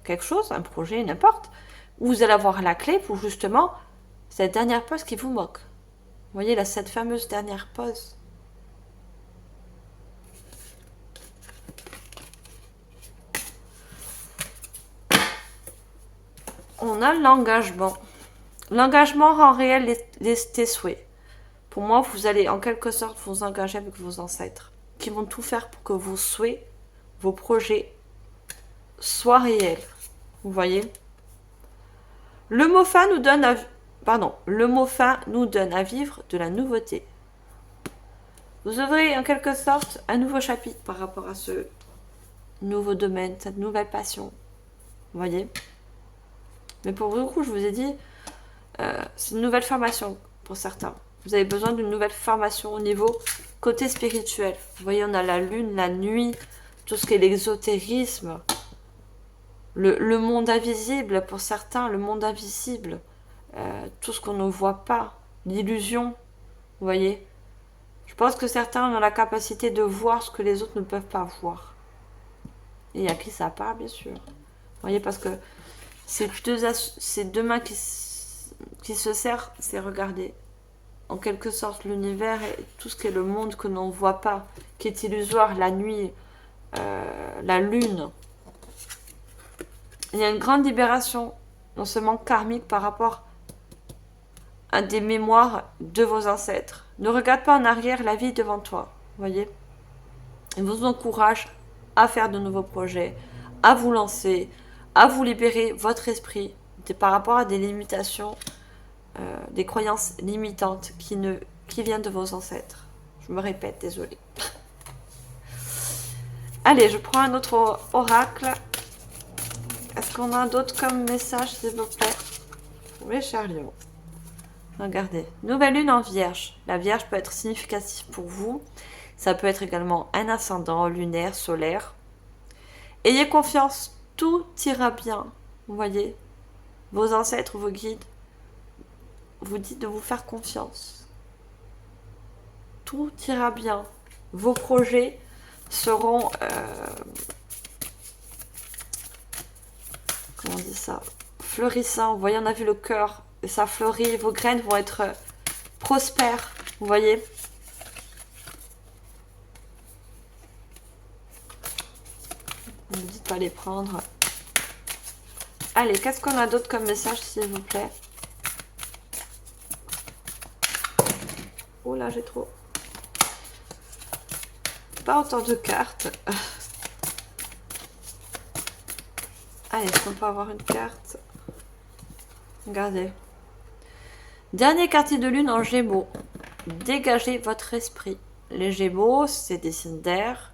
quelque chose, un projet, n'importe, où vous allez avoir la clé pour justement cette dernière pause qui vous moque. Vous voyez là, cette fameuse dernière pause. On a l'engagement. L'engagement rend réel tes souhaits. Pour moi, vous allez en quelque sorte vous engager avec vos ancêtres, qui vont tout faire pour que vos souhaits, vos projets soient réels. Vous voyez? Le mot fin nous donne à vivre de la nouveauté. Vous ouvrez en quelque sorte un nouveau chapitre par rapport à ce nouveau domaine, cette nouvelle passion. Vous voyez? Mais pour beaucoup, je vous ai dit, c'est une nouvelle formation pour certains. Vous avez besoin d'une nouvelle formation au niveau côté spirituel. Vous voyez, on a la lune, la nuit, tout ce qui est l'exotérisme, le monde invisible pour certains, le monde invisible, tout ce qu'on ne voit pas, l'illusion, vous voyez. Je pense que certains ont la capacité de voir ce que les autres ne peuvent pas voir. Et à qui ça parle, bien sûr. Vous voyez, parce que ces deux mains qui se serrent, c'est regarder. En quelque sorte, l'univers et tout ce qui est le monde que l'on ne voit pas, qui est illusoire, la nuit, la lune. Il y a une grande libération, non seulement karmique, par rapport à des mémoires de vos ancêtres. Ne regarde pas en arrière, la vie est devant toi, voyez. Il vous encourage à faire de nouveaux projets, à vous lancer, à vous libérer votre esprit par rapport à des limitations, des croyances limitantes qui viennent de vos ancêtres. Je me répète, désolée. Allez, je prends un autre oracle. Est-ce qu'on a d'autres comme message, s'il vous plaît? Oui, cher Lion. Regardez. Nouvelle lune en Vierge. La Vierge peut être significative pour vous. Ça peut être également un ascendant lunaire, solaire. Ayez confiance, tout ira bien. Vous voyez, vos ancêtres, vos guides, vous dites de vous faire confiance. Tout ira bien. Vos projets seront... comment on dit ça? Fleurissants. Vous voyez, on a vu le cœur. Et ça fleurit. Vos graines vont être prospères. Vous voyez? Vous ne dites pas les prendre. Allez, qu'est-ce qu'on a d'autre comme message, s'il vous plaît? Oh là, j'ai trop. Pas autant de cartes. Allez, est-ce qu'on peut avoir une carte? Regardez. Dernier quartier de lune en Gémeaux. Dégagez votre esprit. Les Gémeaux, c'est des signes d'air.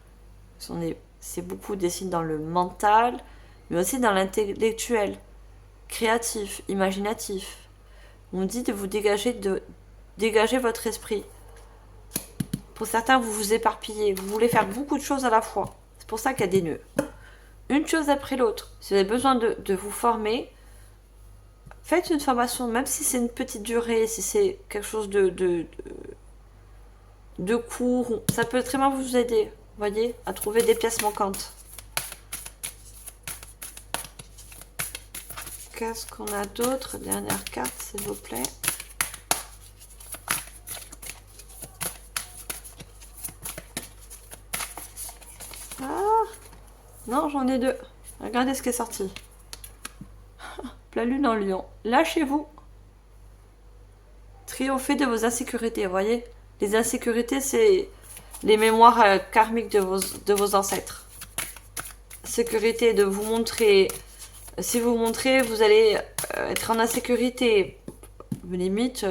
C'est beaucoup des signes dans le mental, mais aussi dans l'intellectuel, créatif, imaginatif. On dit de vous dégager votre esprit. Pour certains, vous vous éparpillez, vous voulez faire beaucoup de choses à la fois. C'est pour ça qu'il y a des nœuds. Une chose après l'autre. Si vous avez besoin de vous former, faites une formation, même si c'est une petite durée, si c'est quelque chose de court, ça peut très bien vous aider, vous voyez, à trouver des pièces manquantes. Qu'est-ce qu'on a d'autre? Dernière carte, s'il vous plaît. Ah, non, j'en ai deux. Regardez ce qui est sorti. La lune en lion. Lâchez-vous. Triomphez de vos insécurités, vous voyez. Les insécurités, c'est les mémoires karmiques de vos ancêtres. Sécurité de vous montrer. Si vous montrez, vous allez être en insécurité. Limite,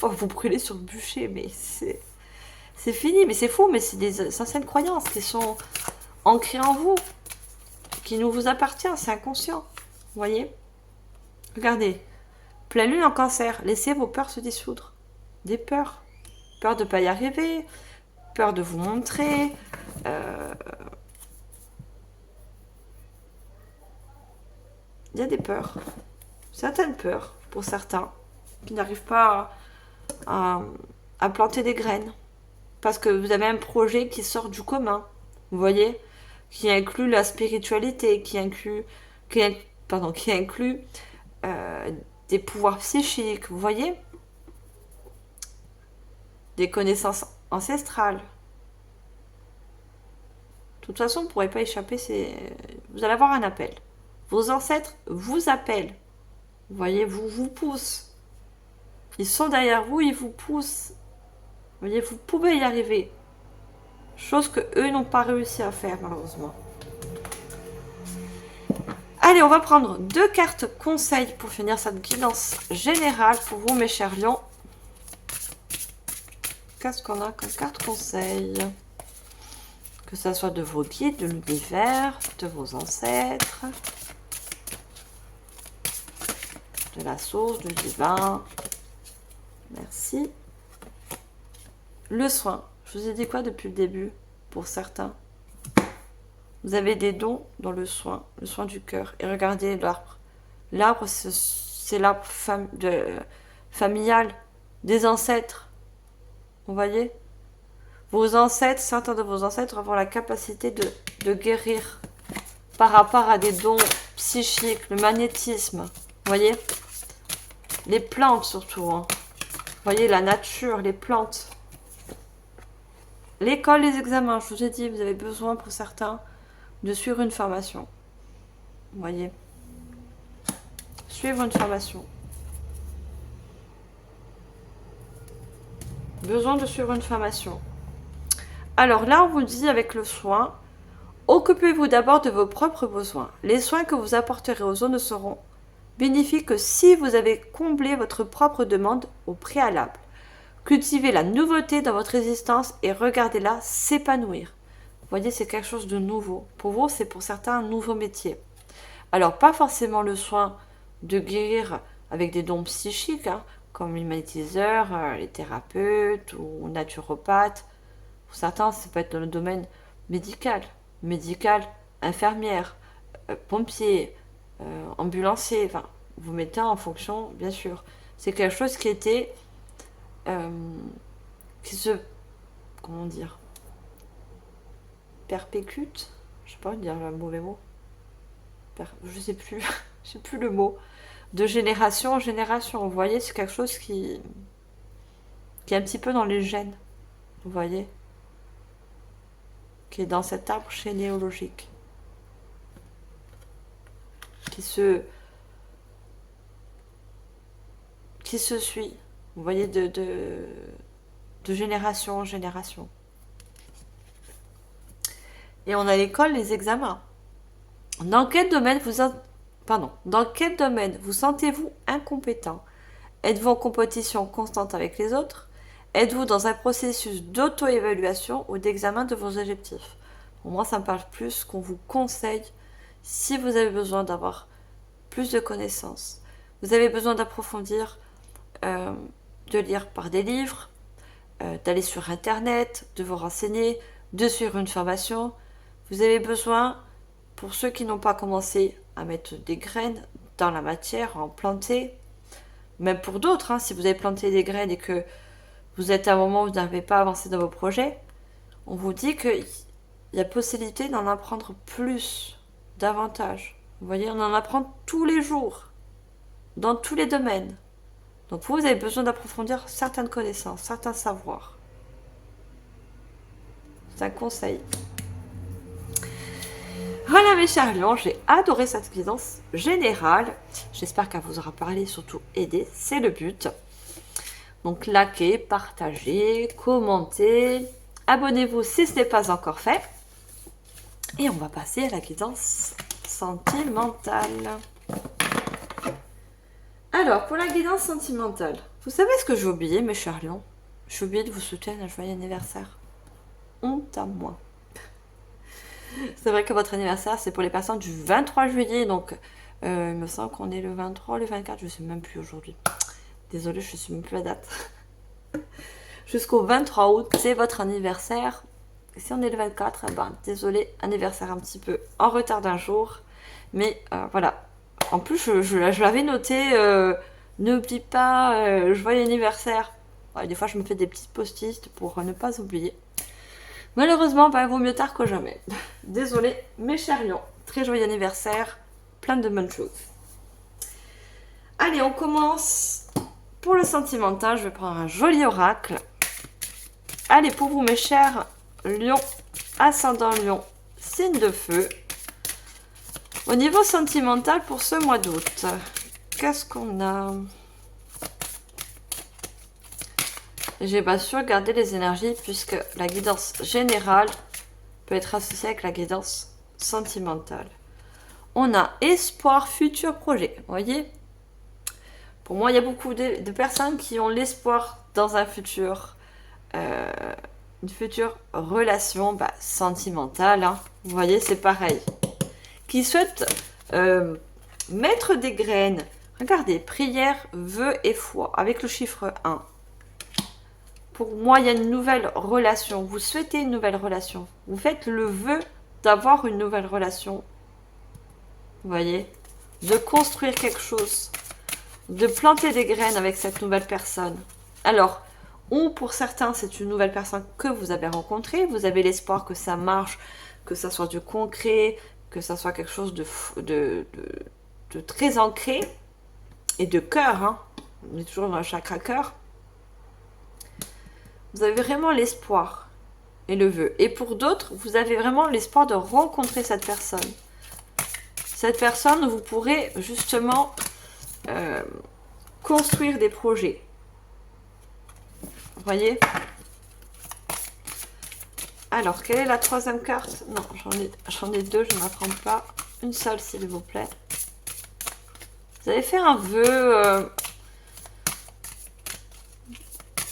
vous brûlez sur le bûcher, mais c'est fini. Mais c'est fou, mais c'est des anciennes croyances qui sont ancrées en vous, qui ne vous appartiennent, c'est inconscient. Vous voyez? Regardez. Pleine lune en Cancer. Laissez vos peurs se dissoudre. Des peurs. Peur de ne pas y arriver. Peur de vous montrer. Il y a des peurs. Certaines peurs, pour certains, qui n'arrivent pas à planter des graines. Parce que vous avez un projet qui sort du commun. Vous voyez? Qui inclut la spiritualité, qui inclut qui inclut des pouvoirs psychiques, vous voyez, des connaissances ancestrales. De toute façon, vous ne pourrez pas échapper, vous allez avoir un appel. Vos ancêtres vous appellent. Vous voyez, vous poussent. Ils sont derrière vous, ils vous poussent. Vous voyez, vous pouvez y arriver. Chose que eux n'ont pas réussi à faire, malheureusement. Allez, on va prendre 2 cartes conseils pour finir cette guidance générale pour vous, mes chers lions. Qu'est-ce qu'on a comme carte conseil? Que ce soit de vos guides, de l'univers, de vos ancêtres, de la source, du divin. Merci. Le soin. Je vous ai dit quoi depuis le début? Pour certains, vous avez des dons dans le soin du cœur. Et regardez l'arbre. L'arbre, c'est l'arbre familial des ancêtres. Vous voyez? Vos ancêtres, certains de vos ancêtres vont avoir la capacité de guérir par rapport à des dons psychiques, le magnétisme. Vous voyez? Les plantes surtout. Hein. Vous voyez, la nature, les plantes. L'école, les examens, je vous ai dit, vous avez besoin pour certains de suivre une formation. Vous voyez? Suivre une formation. Besoin de suivre une formation. Alors là, on vous dit avec le soin, occupez-vous d'abord de vos propres besoins. Les soins que vous apporterez aux autres ne seront bénéfiques que si vous avez comblé votre propre demande au préalable. Cultivez la nouveauté dans votre existence et regardez-la s'épanouir. Vous voyez, c'est quelque chose de nouveau. Pour vous, c'est pour certains un nouveau métier. Alors, pas forcément le soin de guérir avec des dons psychiques, hein, comme les magnétiseurs, les thérapeutes ou naturopathes. Pour certains, ça peut être dans le domaine médical. Médical, infirmière, pompier, ambulancier. Enfin, vous mettez en fonction, bien sûr. C'est quelque chose qui était... qui se... Comment dire? Perpécute? Je sais pas dire le mauvais mot. Je sais plus. Je sais plus le mot. De génération en génération. Vous voyez, c'est quelque chose qui est un petit peu dans les gènes. Vous voyez? Qui est dans cet arbre généalogique. Qui se suit. Vous voyez, de génération en génération. Et on a l'école, les examens. Dans quel domaine vous sentez-vous incompétent? Êtes-vous en compétition constante avec les autres? Êtes-vous dans un processus d'auto-évaluation ou d'examen de vos objectifs? Pour moi, ça me parle plus qu'on vous conseille si vous avez besoin d'avoir plus de connaissances. Vous avez besoin d'approfondir, de lire par des livres, d'aller sur Internet, de vous renseigner, de suivre une formation. Vous avez besoin, pour ceux qui n'ont pas commencé à mettre des graines dans la matière, à en planter, même pour d'autres, hein, si vous avez planté des graines et que vous êtes à un moment où vous n'avez pas avancé dans vos projets, on vous dit qu'il y a possibilité d'en apprendre plus, davantage. Vous voyez, on en apprend tous les jours, dans tous les domaines. Donc vous avez besoin d'approfondir certaines connaissances, certains savoirs. C'est un conseil. Voilà mes chers lions, j'ai adoré cette guidance générale. J'espère qu'elle vous aura parlé, surtout aidé, c'est le but. Donc likez, partagez, commentez, abonnez-vous si ce n'est pas encore fait. Et on va passer à la guidance sentimentale. Alors, pour la guidance sentimentale, vous savez ce que j'ai oublié, mes chers lions? J'ai oublié de vous souhaiter un joyeux anniversaire. Honte à moi. C'est vrai que votre anniversaire, c'est pour les personnes du 23 juillet, donc il me semble qu'on est le 23, le 24, je ne sais même plus aujourd'hui. Désolée, je ne sais même plus la date. Jusqu'au 23 août, c'est votre anniversaire. Et si on est le 24, eh ben, désolé, anniversaire un petit peu en retard d'un jour. Mais voilà. En plus, je l'avais noté, n'oublie pas, joyeux anniversaire. Ouais, des fois, je me fais des petites post-it pour ne pas oublier. Malheureusement, il vaut mieux tard que jamais. Désolée, mes chers lions. Très joyeux anniversaire. plein de bonnes choses. Allez, on commence pour le sentimental. Je vais prendre un joli oracle. Allez, pour vous mes chers Lion, ascendant Lion, signe de feu. Au niveau sentimental pour ce mois d'août, qu'est-ce qu'on a? J'ai pas su regarder les énergies puisque la guidance générale peut être associée avec la guidance sentimentale. On a espoir, futur projet. Vous voyez? Pour moi, il y a beaucoup de personnes qui ont l'espoir dans un futur, une future relation sentimentale. Hein. Vous voyez, c'est pareil. Qui souhaitent mettre des graines. Regardez, prière, vœux et foi, avec le chiffre 1. Pour moi, il y a une nouvelle relation. Vous souhaitez une nouvelle relation. Vous faites le vœu d'avoir une nouvelle relation. Vous voyez? De construire quelque chose. De planter des graines avec cette nouvelle personne. Alors, ou pour certains, c'est une nouvelle personne que vous avez rencontrée. Vous avez l'espoir que ça marche, que ça soit du concret, que ça soit quelque chose de très ancré et de cœur. Hein. On est toujours dans le chakra cœur. Vous avez vraiment l'espoir et le vœu. Et pour d'autres, vous avez vraiment l'espoir de rencontrer cette personne. Cette personne, vous pourrez justement construire des projets. Vous voyez? Alors, quelle est la troisième carte? Non, j'en ai deux, je n'en prends pas. Une seule, s'il vous plaît. Vous allez faire un vœu,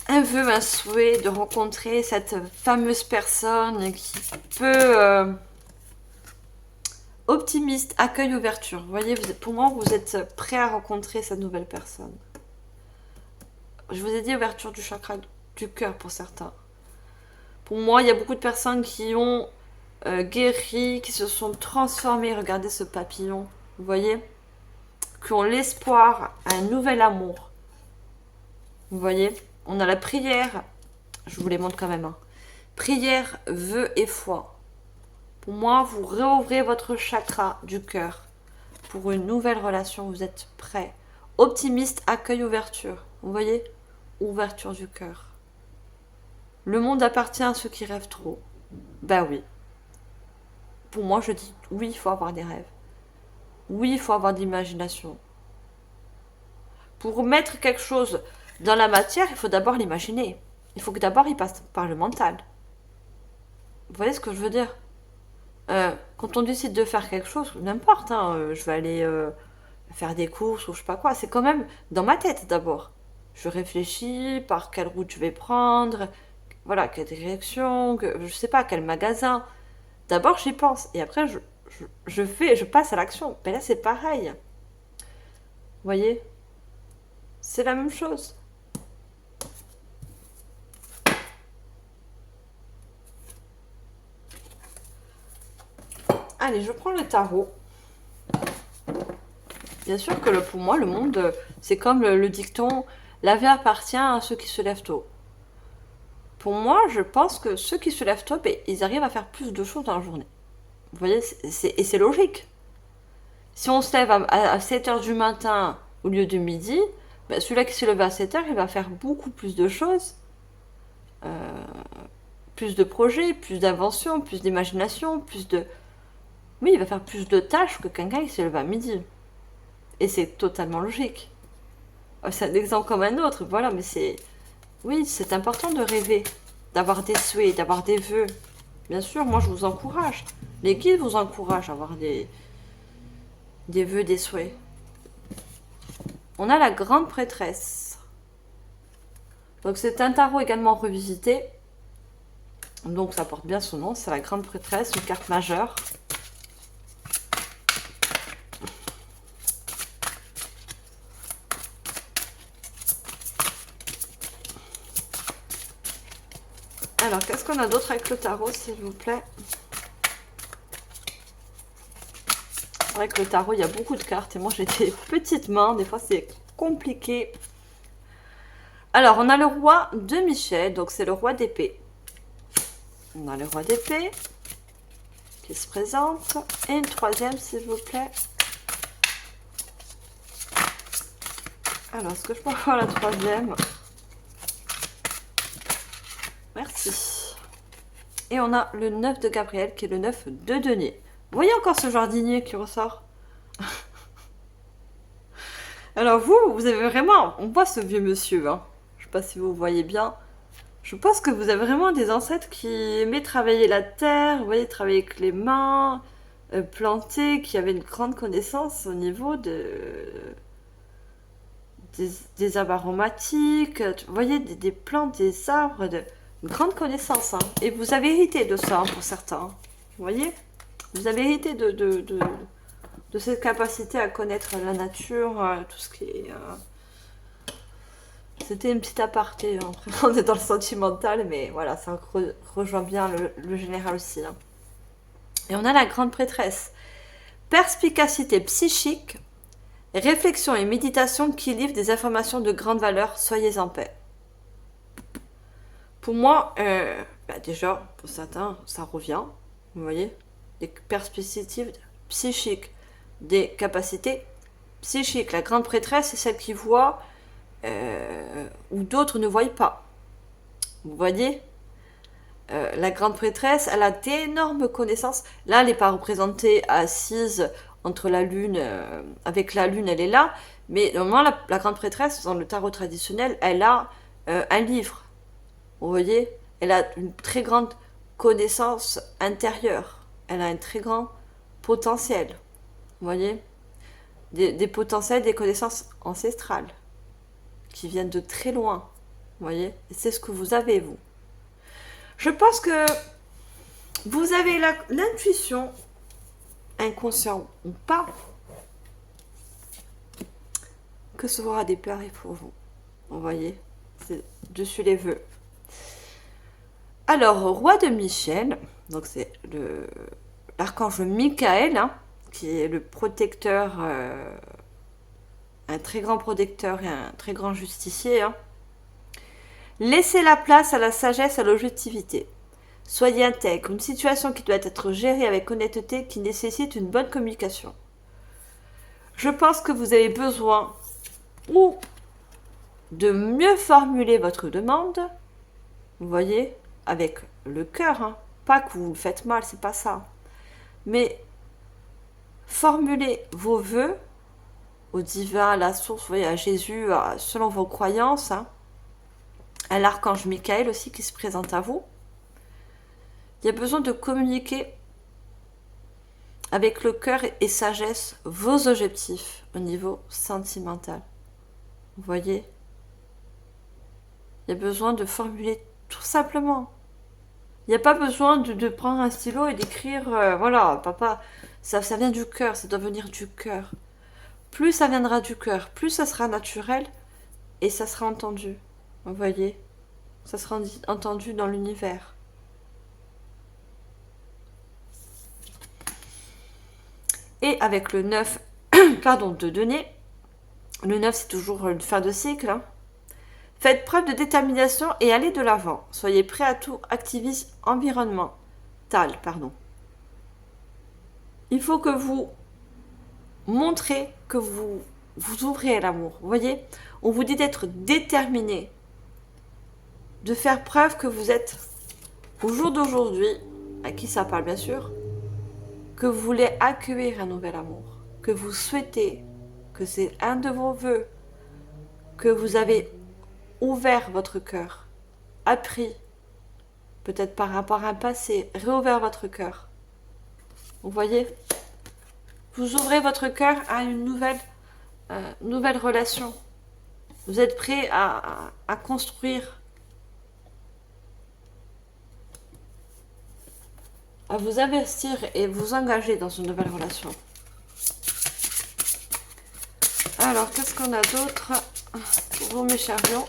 un souhait de rencontrer cette fameuse personne qui peut... optimiste, accueil, ouverture. Vous voyez, pour moi, vous êtes prêt à rencontrer cette nouvelle personne. Je vous ai dit ouverture du chakra du cœur pour certains. Pour moi, il y a beaucoup de personnes qui ont guéri, qui se sont transformées. Regardez ce papillon, vous voyez? Qui ont l'espoir à un nouvel amour. Vous voyez? On a la prière, je vous les montre quand même. Hein. Prière, vœux et foi. Pour moi, vous réouvrez votre chakra du cœur pour une nouvelle relation. Vous êtes prêt. Optimiste, accueil, ouverture. Vous voyez? Ouverture du cœur. Le monde appartient à ceux qui rêvent trop. Ben oui. Pour moi, je dis oui, il faut avoir des rêves. Oui, il faut avoir de l'imagination. Pour mettre quelque chose dans la matière, il faut d'abord l'imaginer. Il faut que d'abord il passe par le mental. Vous voyez ce que je veux dire? Quand on décide de faire quelque chose, n'importe, hein, je vais aller faire des courses ou je sais pas quoi, c'est quand même dans ma tête d'abord. Je réfléchis par quelle route je vais prendre, voilà, quelle direction, je sais pas, quel magasin. D'abord j'y pense et après je passe à l'action. Mais là c'est pareil. Vous voyez? C'est la même chose. Allez, je prends le tarot. Bien sûr que pour moi, le monde, c'est comme le dicton « La vie appartient à ceux qui se lèvent tôt ». Pour moi, je pense que ceux qui se lèvent tôt, ils arrivent à faire plus de choses dans la journée. Vous voyez, et c'est logique. Si on se lève à 7 h du matin au lieu de midi, celui-là qui se lève à 7 h, il va faire beaucoup plus de choses. Plus de projets, plus d'inventions, plus d'imagination, plus de... Oui, il va faire plus de tâches que quelqu'un qui se lève à midi. Et c'est totalement logique. C'est un exemple comme un autre, voilà, mais c'est... Oui, c'est important de rêver, d'avoir des souhaits, d'avoir des vœux. Bien sûr, moi je vous encourage. Les guides vous encouragent à avoir des vœux, des souhaits. On a la grande prêtresse. Donc c'est un tarot également revisité. Donc ça porte bien son nom, c'est la grande prêtresse, une carte majeure. Alors, qu'est-ce qu'on a d'autre avec le tarot, s'il vous plaît? Avec le tarot, il y a beaucoup de cartes et moi j'ai des petites mains, des fois c'est compliqué. Alors, on a le roi de Michel, donc c'est le roi d'épée. On a le roi d'épée qui se présente. Et une troisième, s'il vous plaît. Alors, est-ce que je peux avoir la troisième? Merci. Et on a le 9 de Gabriel qui est le 9 de denier. Vous voyez encore ce jardinier qui ressort? Alors vous avez vraiment... On voit ce vieux monsieur, hein. Je sais pas si vous voyez bien. Je pense que vous avez vraiment des ancêtres qui aimaient travailler la terre, vous voyez, travailler avec les mains, planter, qui avaient une grande connaissance au niveau des arbres aromatiques, vous voyez, des plantes, des arbres, une grande connaissance. Hein. Et vous avez hérité de ça, hein, pour certains. Hein. Vous voyez? Vous avez hérité de cette capacité à connaître la nature, tout ce qui est... C'était une petite aparté, hein. On est dans le sentimental, mais voilà, ça rejoint bien le général aussi. Hein. Et on a la grande prêtresse. Perspicacité psychique, réflexion et méditation qui livrent des informations de grande valeur, soyez en paix. Pour moi, déjà, pour certains, ça revient, vous voyez, des perspectives psychiques, des capacités psychiques. La grande prêtresse, c'est celle qui voit où d'autres ne voient pas. Vous voyez, la grande prêtresse, elle a d'énormes connaissances. Là, elle n'est pas représentée assise entre la lune, avec la lune, elle est là. Mais normalement, la grande prêtresse, dans le tarot traditionnel, elle a un livre. Vous voyez, elle a une très grande connaissance intérieure. Elle a un très grand potentiel. Vous voyez, des potentiels, des connaissances ancestrales qui viennent de très loin. Vous voyez, et c'est ce que vous avez, vous. Je pense que vous avez l'intuition, inconscient ou pas, que ce sera déclaré pour vous. Vous voyez, c'est dessus les vœux. Alors, roi de Michel, donc c'est l'archange Michael, hein, qui est le protecteur, un très grand protecteur et un très grand justicier. Hein. Laissez la place à la sagesse, à l'objectivité. Soyez intègre, une situation qui doit être gérée avec honnêteté, qui nécessite une bonne communication. Je pense que vous avez besoin ou de mieux formuler votre demande, vous voyez, avec le cœur, hein. Pas que vous le faites mal, c'est pas ça. Mais formulez vos vœux au divin, à la source, vous voyez, à Jésus, selon vos croyances, hein. À l'archange Michael aussi qui se présente à vous. Il y a besoin de communiquer avec le cœur et sagesse vos objectifs au niveau sentimental. Vous voyez? Il y a besoin de formuler tout simplement. Il n'y a pas besoin de prendre un stylo et d'écrire, voilà, papa, ça vient du cœur, ça doit venir du cœur. Plus ça viendra du cœur, plus ça sera naturel et ça sera entendu. Vous voyez? Ça sera entendu dans l'univers. Et avec le 9, pardon, de denier, le 9 c'est toujours une fin de cycle, hein. Faites preuve de détermination et allez de l'avant. Soyez prêts à tout activisme environnemental, pardon. Il faut que vous montrez que vous ouvrez à l'amour. Vous voyez, on vous dit d'être déterminé, de faire preuve que vous êtes, au jour d'aujourd'hui, à qui ça parle bien sûr, que vous voulez accueillir un nouvel amour, que vous souhaitez, que c'est un de vos vœux, que vous avez ouvert votre cœur, appris, peut-être par rapport à un passé, réouvert votre cœur. Vous voyez? Vous ouvrez votre cœur à une nouvelle relation. Vous êtes prêt à construire, à vous investir et vous engager dans une nouvelle relation. Alors, qu'est-ce qu'on a d'autre pour vous, mes chers lions?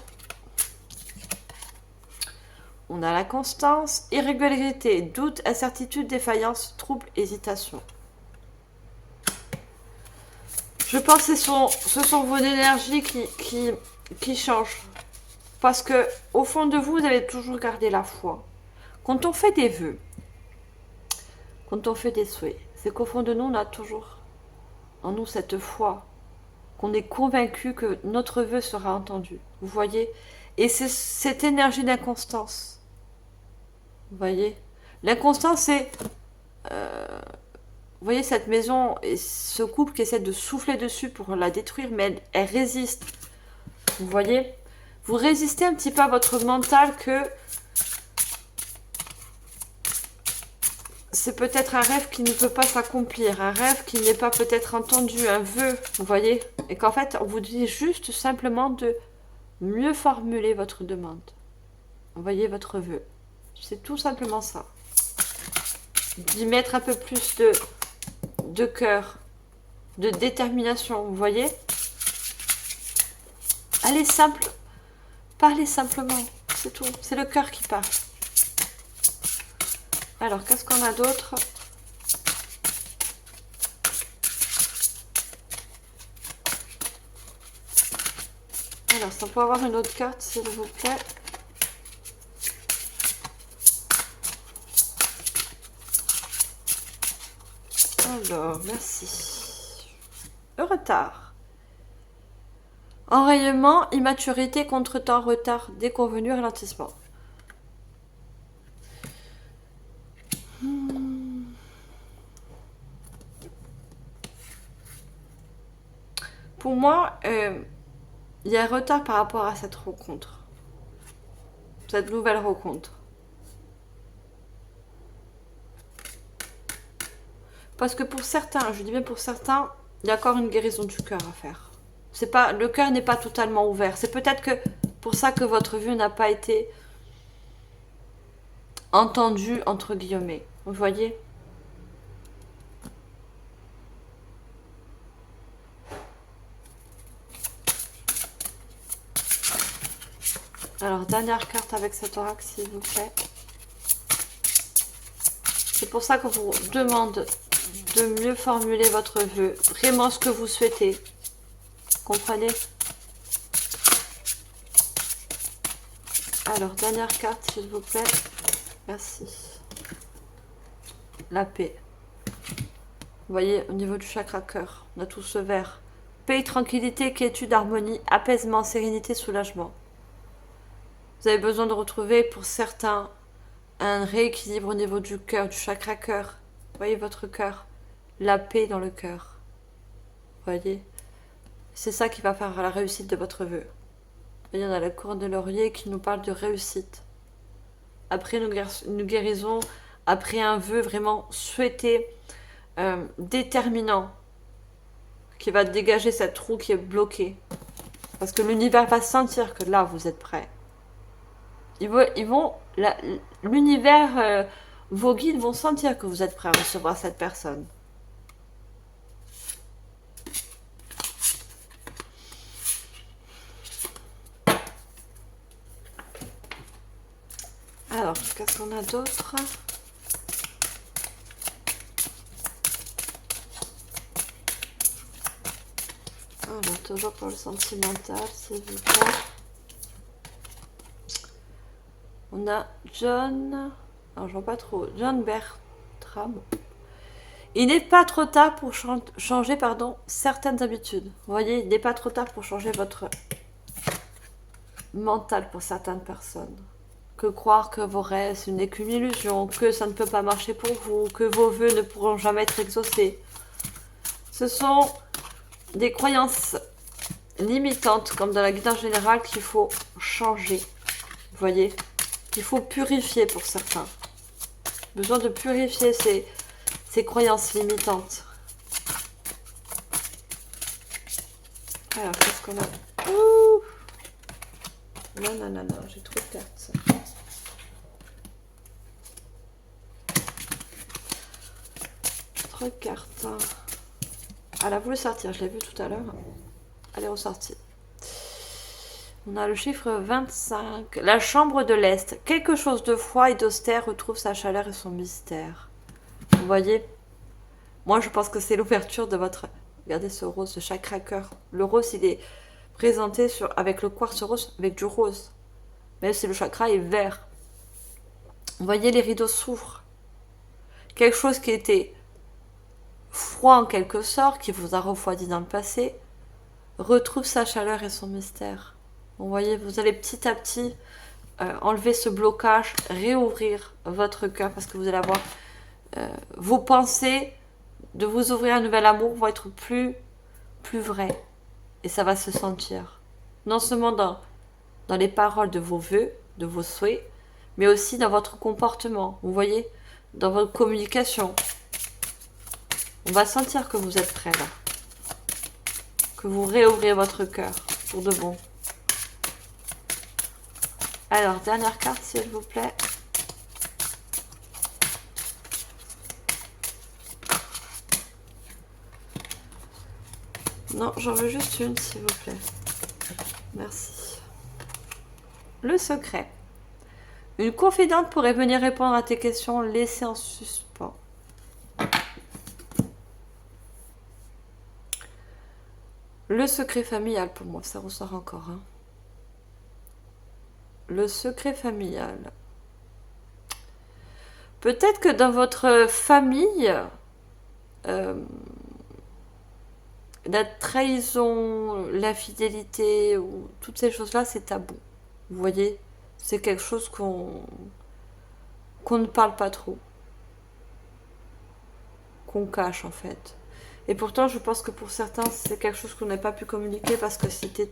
On a la constance, irrégularité, doute, incertitude, défaillance, trouble, hésitation. Je pense que ce sont vos énergies qui changent. Parce que au fond de vous, vous avez toujours gardé la foi. Quand on fait des vœux, quand on fait des souhaits, c'est qu'au fond de nous, on a toujours en nous cette foi qu'on est convaincu que notre vœu sera entendu. Vous voyez? Et c'est cette énergie d'inconstance. Vous voyez? L'inconstance, c'est... vous voyez cette maison et ce couple qui essaie de souffler dessus pour la détruire, mais elle résiste. Vous voyez? Vous résistez un petit peu à votre mental que c'est peut-être un rêve qui ne peut pas s'accomplir, un rêve qui n'est pas peut-être entendu, un vœu, vous voyez? Et qu'en fait, on vous dit juste simplement de mieux formuler votre demande. Vous voyez, votre vœu. C'est tout simplement ça. D'y mettre un peu plus de cœur, de détermination, vous voyez? Allez simple, parlez simplement, c'est tout. C'est le cœur qui parle. Alors, qu'est-ce qu'on a d'autre? Alors, ça peut avoir une autre carte, s'il vous plaît. Alors, merci. Le retard. Enrayement, immaturité, contretemps, retard, déconvenu, ralentissement. Pour moi, il y a un retard par rapport à cette rencontre. Cette nouvelle rencontre. Parce que pour certains, je dis bien pour certains, il y a encore une guérison du cœur à faire. C'est pas, le cœur n'est pas totalement ouvert. C'est peut-être que pour ça que votre vœu n'a pas été entendu, entre guillemets. Vous voyez? Alors, dernière carte avec cet oracle, s'il vous plaît. C'est pour ça qu'on vous demande de mieux formuler votre vœu. Vraiment ce que vous souhaitez. Comprenez? Alors, dernière carte, s'il vous plaît. Merci. La paix. Vous voyez, au niveau du chakra cœur, on a tout ce vert. Paix, tranquillité, quiétude, harmonie, apaisement, sérénité, soulagement. Vous avez besoin de retrouver, pour certains, un rééquilibre au niveau du cœur, du chakra cœur. Vous voyez votre cœur. La paix dans le cœur. Vous voyez? C'est ça qui va faire la réussite de votre vœu. Vous voyez, on a la couronne de laurier qui nous parle de réussite. Après une guérison, après un vœu vraiment souhaité, déterminant, qui va dégager cette roue qui est bloquée. Parce que l'univers va sentir que là, vous êtes prêt. L'univers, vos guides vont sentir que vous êtes prêt à recevoir cette personne. Alors, qu'est-ce qu'on a d'autre? Alors, toujours pour le sentimental, s'il vous plaît. On a John... Alors, je vois pas trop. John Bertram. Il n'est pas trop tard pour changer certaines habitudes. Vous voyez, il n'est pas trop tard pour changer votre mental pour certaines personnes. Que croire que vos rêves, ce n'est qu'une illusion, que ça ne peut pas marcher pour vous, que vos vœux ne pourront jamais être exaucés. Ce sont des croyances limitantes, comme dans la guidance générale, qu'il faut changer. Vous voyez, qu'il faut purifier pour certains. Besoin de purifier ces croyances limitantes. Alors, qu'est-ce qu'on a? Ouh, non, j'ai trop de cartes. Trop de cartes. Elle a voulu sortir, je l'ai vu tout à l'heure. Elle est ressortie. On a le chiffre 25. La chambre de l'Est. Quelque chose de froid et d'austère retrouve sa chaleur et son mystère. Vous voyez? Moi, je pense que c'est l'ouverture de votre... Regardez ce rose, ce chakra cœur. Le rose, il est présenté avec le quartz rose, avec du rose. Mais si le chakra est vert. Vous voyez, les rideaux s'ouvrent. Quelque chose qui était froid en quelque sorte, qui vous a refroidi dans le passé, retrouve sa chaleur et son mystère. Vous voyez, vous allez petit à petit enlever ce blocage, réouvrir votre cœur parce que vous allez avoir vos pensées de vous ouvrir à un nouvel amour vont être plus vraies et ça va se sentir. Non seulement dans les paroles de vos vœux, de vos souhaits, mais aussi dans votre comportement. Vous voyez, dans votre communication. On va sentir que vous êtes prêt là. Que vous réouvrez votre cœur pour de bon. Alors, dernière carte s'il vous plaît. Non, j'en veux juste une s'il vous plaît. Merci. Le secret. Une confidente pourrait venir répondre à tes questions laissées en suspens. Le secret familial pour moi, ça ressort encore. Hein. Le secret familial. Peut-être que dans votre famille, la trahison, l'infidélité, ou toutes ces choses-là, c'est tabou. Vous voyez, c'est quelque chose qu'on ne parle pas trop, qu'on cache en fait. Et pourtant, je pense que pour certains, c'est quelque chose qu'on n'a pas pu communiquer parce que c'était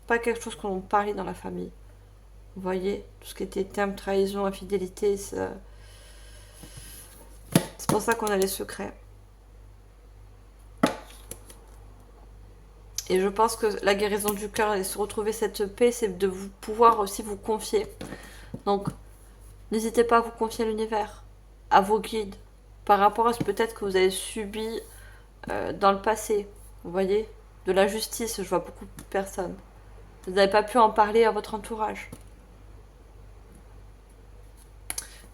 pas quelque chose qu'on parlait dans la famille. Vous voyez, tout ce qui était terme trahison, infidélité, c'est pour ça qu'on a les secrets. Et je pense que la guérison du cœur et se retrouver cette paix, c'est de vous pouvoir aussi vous confier. Donc, n'hésitez pas à vous confier à l'univers, à vos guides, par rapport à ce peut-être que vous avez subi dans le passé. Vous voyez, de la justice, je vois beaucoup de personnes. Vous n'avez pas pu en parler à votre entourage.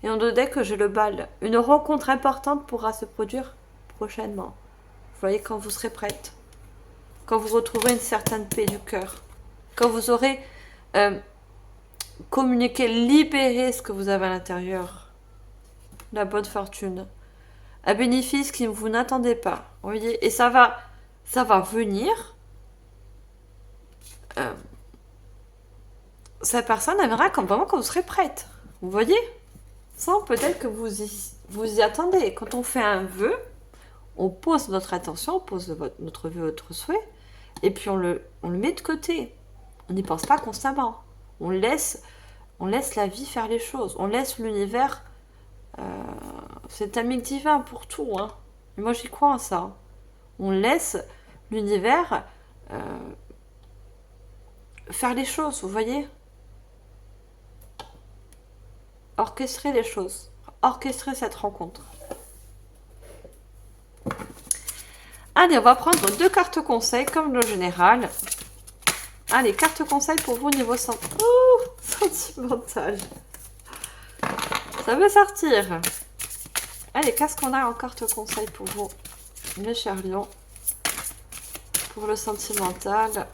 Et on donnait que j'ai le bal. Une rencontre importante pourra se produire prochainement. Vous voyez, quand vous serez prête. Quand vous retrouverez une certaine paix du cœur. Quand vous aurez communiqué, libéré ce que vous avez à l'intérieur. La bonne fortune. Un bénéfice que vous n'attendez pas. Vous voyez, et ça va venir. Cette personne viendra vraiment quand vous serez prête. Vous voyez, sans peut-être que vous y attendez. Quand on fait un vœu, on pose notre attention, on pose notre vœu, notre souhait, et puis on le met de côté. On n'y pense pas constamment. On laisse la vie faire les choses. On laisse l'univers. C'est un mix divin pour tout. Hein. Et moi, j'y crois en ça. On laisse l'univers faire les choses, vous voyez, orchestrer les choses, orchestrer cette rencontre. Allez, on va prendre 2 cartes conseils comme le général. Allez, carte conseil pour vous au niveau sentimental. Ça veut sortir. Allez, qu'est-ce qu'on a en carte conseil pour vous, mes chers lions, pour le sentimental.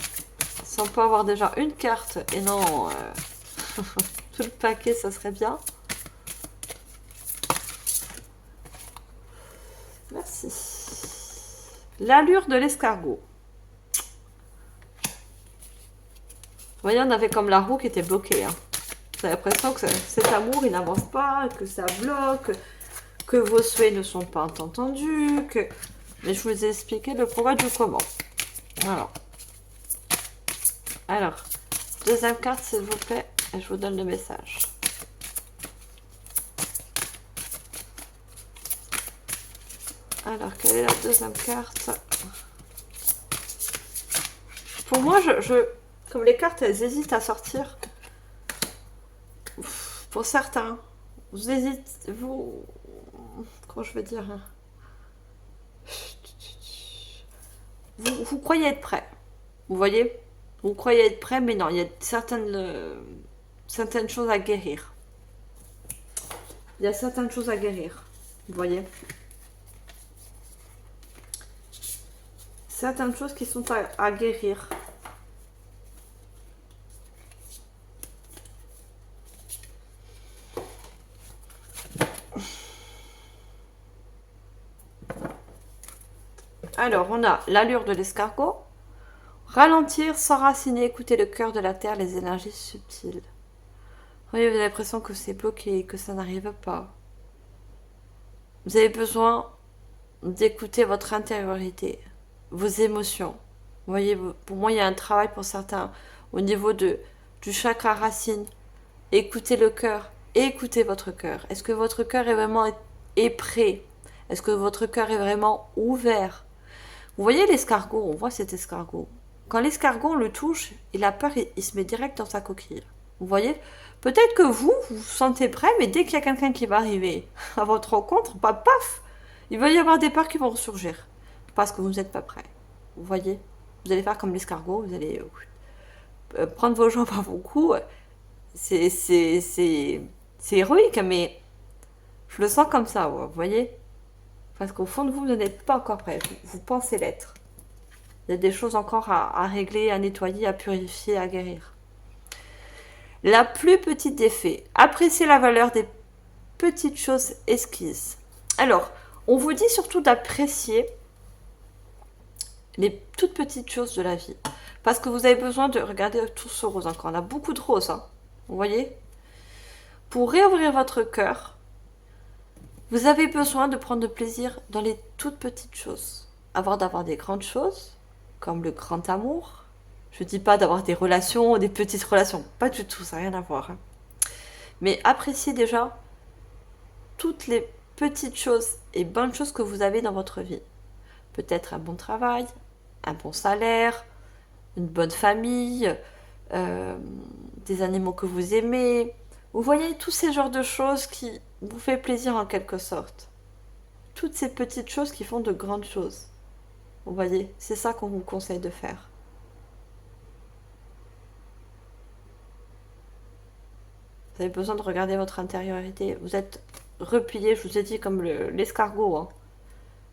Si on peut avoir déjà une carte et non tout le paquet, ça serait bien. Merci. L'allure de l'escargot. Vous voyez, on avait comme la roue qui était bloquée. Hein. J'ai l'impression que cet amour, il n'avance pas, que ça bloque, que vos souhaits ne sont pas entendus, que... Mais je vous ai expliqué le pourquoi du comment. Voilà. Alors, deuxième carte, s'il vous plaît, et je vous donne le message. Alors, quelle est la deuxième carte? Pour moi, comme les cartes, elles hésitent à sortir. Pour certains, vous hésitez, comment je veux dire, hein, vous croyez être prêt. Vous voyez, vous croyez être prêt, mais non, il y a certaines choses à guérir. Il y a certaines choses à guérir. Vous voyez, certaines choses qui sont à guérir. Alors, on a l'allure de l'escargot, Ralentir, s'enraciner, écouter le cœur de la terre, les énergies subtiles. Oui, vous avez l'impression que c'est bloqué, que ça n'arrive pas. Vous avez besoin d'écouter votre intériorité, vos émotions. Vous voyez, pour moi, il y a un travail pour certains au niveau du chakra racine. Écoutez le cœur, écoutez votre cœur. Est-ce que votre cœur est vraiment est prêt? Est-ce que votre cœur est vraiment ouvert? Vous voyez l'escargot, on voit cet escargot. Quand l'escargot, on le touche, il a peur, il se met direct dans sa coquille. Vous voyez? Peut-être que vous vous sentez prêt, mais dès qu'il y a quelqu'un qui va arriver à votre rencontre, bah, paf, il va y avoir des peurs qui vont ressurgir. Parce que vous n'êtes pas prêt. Vous voyez? Vous allez faire comme l'escargot, vous allez prendre vos jambes à vos coups. C'est héroïque, mais je le sens comme ça, vous voyez? Parce qu'au fond de vous, vous n'êtes pas encore prêt. Vous pensez l'être. Il y a des choses encore à régler, à nettoyer, à purifier, à guérir. La plus petite des faits. Appréciez la valeur des petites choses esquisses. Alors, on vous dit surtout d'apprécier les toutes petites choses de la vie. Parce que vous avez besoin de regarder tout ce rose encore. On a beaucoup de roses, hein. Vous voyez? Pour réouvrir votre cœur, vous avez besoin de prendre plaisir dans les toutes petites choses. Avant d'avoir des grandes choses, comme le grand amour. Je ne dis pas d'avoir des relations, des petites relations. Pas du tout, ça n'a rien à voir. Hein. Mais appréciez déjà toutes les petites choses et bonnes choses que vous avez dans votre vie. Peut-être un bon travail, un bon salaire, une bonne famille, des animaux que vous aimez. Vous voyez tous ces genres de choses qui vous fait plaisir en quelque sorte. Toutes ces petites choses qui font de grandes choses. Vous voyez, c'est ça qu'on vous conseille de faire. Vous avez besoin de regarder votre intériorité. Vous êtes replié, je vous ai dit, comme l'escargot. Hein.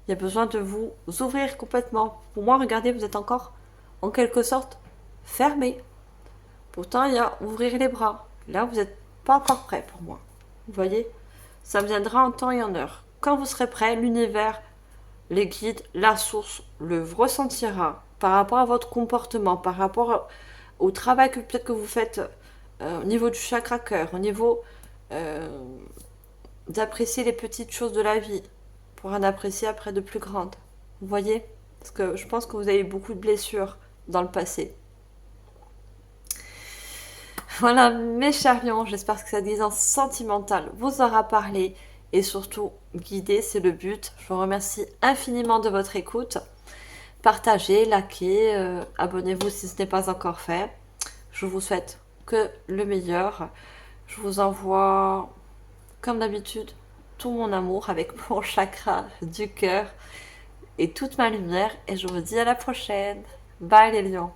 Il y a besoin de vous ouvrir complètement. Pour moi, regardez, vous êtes encore, en quelque sorte, fermé. Pourtant, il y a ouvrir les bras. Là, vous n'êtes pas encore prêt pour moi. Vous voyez? Ça viendra en temps et en heure. Quand vous serez prêt, l'univers, les guides, la source le ressentira par rapport à votre comportement, par rapport au travail que peut-être que vous faites au niveau du chakra cœur, au niveau d'apprécier les petites choses de la vie pour en apprécier après de plus grandes. Vous voyez? Parce que je pense que vous avez eu beaucoup de blessures dans le passé. Voilà, mes chers lions, j'espère que cette guidance sentimentale vous aura parlé et surtout guidé, c'est le but. Je vous remercie infiniment de votre écoute. Partagez, likez, abonnez-vous si ce n'est pas encore fait. Je vous souhaite que le meilleur. Je vous envoie, comme d'habitude, tout mon amour avec mon chakra du cœur et toute ma lumière. Et je vous dis à la prochaine. Bye les lions.